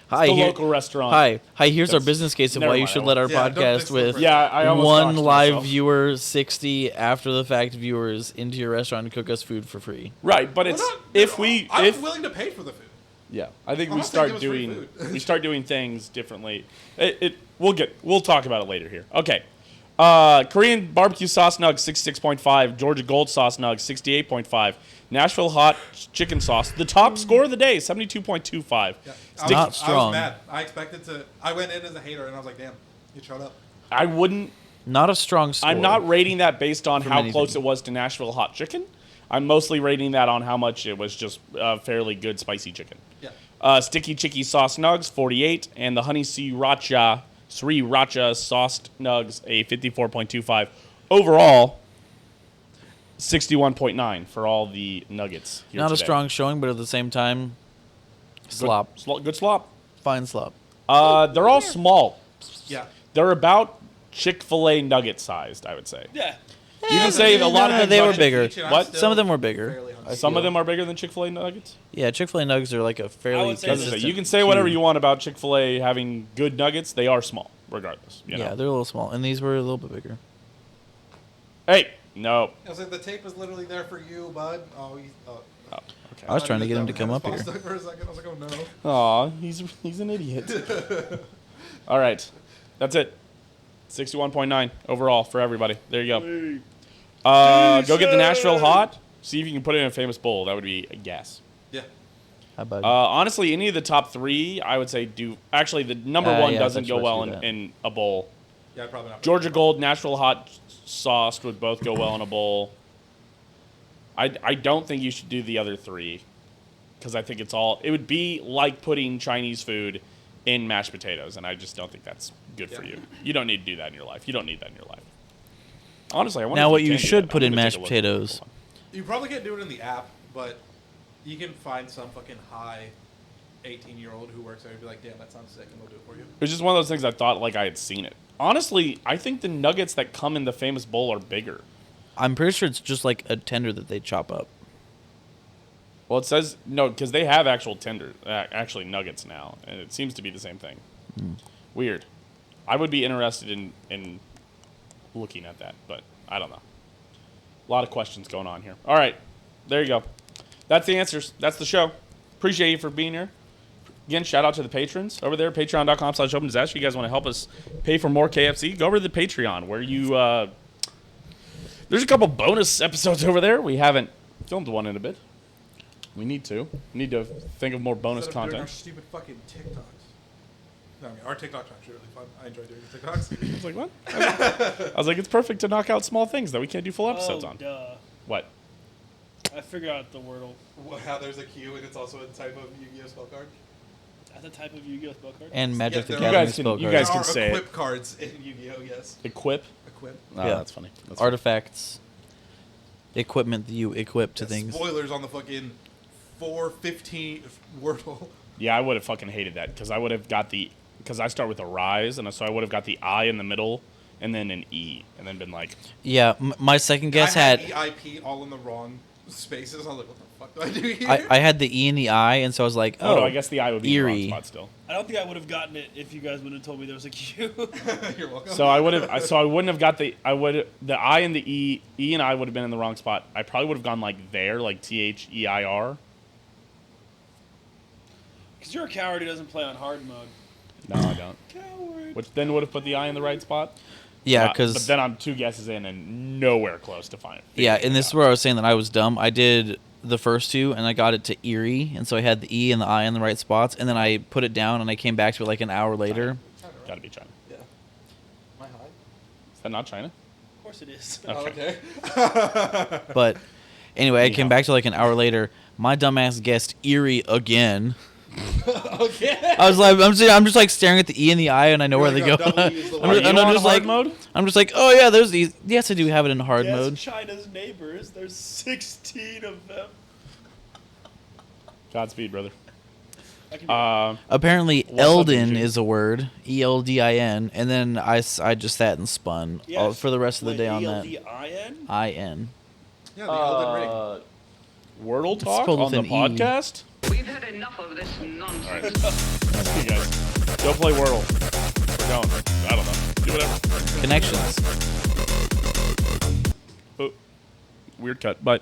Hi, The local restaurant. Hi. Here's our That's- business case of never why you mind, should I let our won't. Yeah, don't podcast with Yeah, I almost one doxed live myself. viewer, 60 after the fact viewers into your restaurant and cook us food for free. Right, but We're it's not- I'm willing to pay for the food. yeah, I think I'm we not saying start give us free doing food. we start doing things differently. We'll talk about it later here. Okay. Korean barbecue sauce nugs 66.5, Georgia gold sauce nugs 68.5, Nashville hot chicken sauce, the top score of the day 72.25. Yeah. Not I strong. was mad. I expected to. I went in as a hater, and I was like, damn, you showed up. I wouldn't. Not a strong score. I'm not rating that based on For how many close things. it was to Nashville hot chicken. I'm mostly rating that on how much it was just fairly good spicy chicken. Yeah. Sticky Chicky sauce nugs 48, and the honey Sriracha sauced nugs a 54.25. Overall, 61.9 for all the nuggets. Here Not a today. strong showing, but at the same time, slop. Good slop. Fine slop. They're all small. Yeah. They're about Chick-fil-A nugget sized, I would say. Yeah. You can say a lot of they things were about bigger. Each, and I'm What? still Some of them were bigger. fairly hungry. Some of them are bigger than Chick-fil-A nuggets. Yeah, Chick-fil-A nugs are like a fairly would say As I say, consistent you can say whatever cube. you want about Chick-fil-A having good nuggets. They are small, regardless. You know? Yeah, they're a little small, and these were a little bit bigger. Hey, no. I was like, the tape is literally there for you, bud. Oh, Oh, okay. I was trying to get him to come up here. For a second. I was like, oh no. Aw, he's an idiot. All right, that's it. 61.9 overall for everybody. There you go. Go get the Nashville hot. See if you can put it in a famous bowl. That would be a gas. Yeah. How about Honestly, any of the top 3, I would say do. Actually, the number 1 yeah, doesn't that's go what well you do that. in a bowl. Yeah, probably not. Georgia Gold, Nashville hot sauce would both go well in a bowl. I don't think you should do the other 3 because I think it would be like putting Chinese food in mashed potatoes, and I just don't think that's good for you. You don't need to do that in your life. You don't need that in your life. Honestly, I wonder Now if what you you can do should that. put I'm in gonna mashed take a look. potatoes. Hold on. You probably can't do it in the app, but you can find some fucking high 18-year-old who works there and be like, damn, that sounds sick, and they'll do it for you. It was just one of those things I thought like I had seen it. Honestly, I think the nuggets that come in the famous bowl are bigger. I'm pretty sure it's just like a tender that they chop up. Well, it says no because they have actual actually nuggets now, and it seems to be the same thing. Weird. I would be interested in looking at that, but I don't know. A lot of questions going on here. All right, there you go. That's the answers. That's the show. Appreciate you for being here. Again, shout out to the patrons over there, patreon.com/opendisaster. You guys want to help us pay for more KFC? Go over to the Patreon where you. There's a couple bonus episodes over there. We haven't filmed one in a bit. We need to. We need to think of more bonus Instead of doing our content. stupid fucking TikToks. No, I mean, our TikToks are actually really fun. I enjoy doing the TikToks. I was like, what? I was like, it's perfect to knock out small things that we can't do full episodes on. Duh. What? I figured out the Wordle. How there's a Q and it's also a type of Yu-Gi-Oh spell card. that the type of Yu-Gi-Oh spell card? And Magic Yeah, the there Gathering are- spell you cards. guys There can are say it. equip cards in Yu-Gi-Oh. Yes, Equip. equip. Oh, Yeah. that's funny. That's Artifacts. Equipment that you equip to Yeah, things. Spoilers on the fucking 415 Wordle. Yeah, I would have fucking hated that because I would have got because I start with a rise, and so I would have got the I in the middle and then an E, and then been like, Yeah, my second guess I had EIP all in the wrong spaces. I was like, what the fuck do I do here? I had the E and the I, and so I was like, oh, oh, no, I guess the I would be in the eerie. wrong spot still. I don't think I would have gotten it if you guys wouldn't have told me there was a Q. You're welcome. So I would have. So I wouldn't have got the I and the E and I would have been in the wrong spot. I probably would have gone like there, like THEIR. Because you're a coward who doesn't play on hard mode. No, I don't. Coward. Which then would have put the I in the right spot. yeah, But because then I'm 2 guesses in and nowhere close to find. yeah, and this is where I was saying that I was dumb. I did the first two, and I got it to Erie, and so I had the E and the I in the right spots, and then I put it down, and I came back to it like an hour later. Gotta be China. Yeah. Am I high? Is that not China? Of course it is. Okay. Okay. But anyway, I Yeah. came back to like an hour later. My dumbass guessed Erie again. Okay. I was like, I'm just like staring at the E and the I, and I know where they You're go. like, "Oh, W is the I'm one." just- Are and you I'm on just hard like, mode? I'm just like, oh yeah, there's these. Yes, I do have it in hard Yes, mode. China's neighbors. There's 16 of them. Godspeed, brother. I can Apparently, What's up, Eldin DJ? is a word, ELDIN, and then I just sat and spun all, for the rest of the day on that. ELDIN? IN. Yeah, the Elden Ring. Wordle talk spelled on the with an E. podcast. We've had enough of this nonsense. All right. See you guys. Go play Wordle. We're going. I don't know. Do whatever. Connections. Oh, weird cut, but.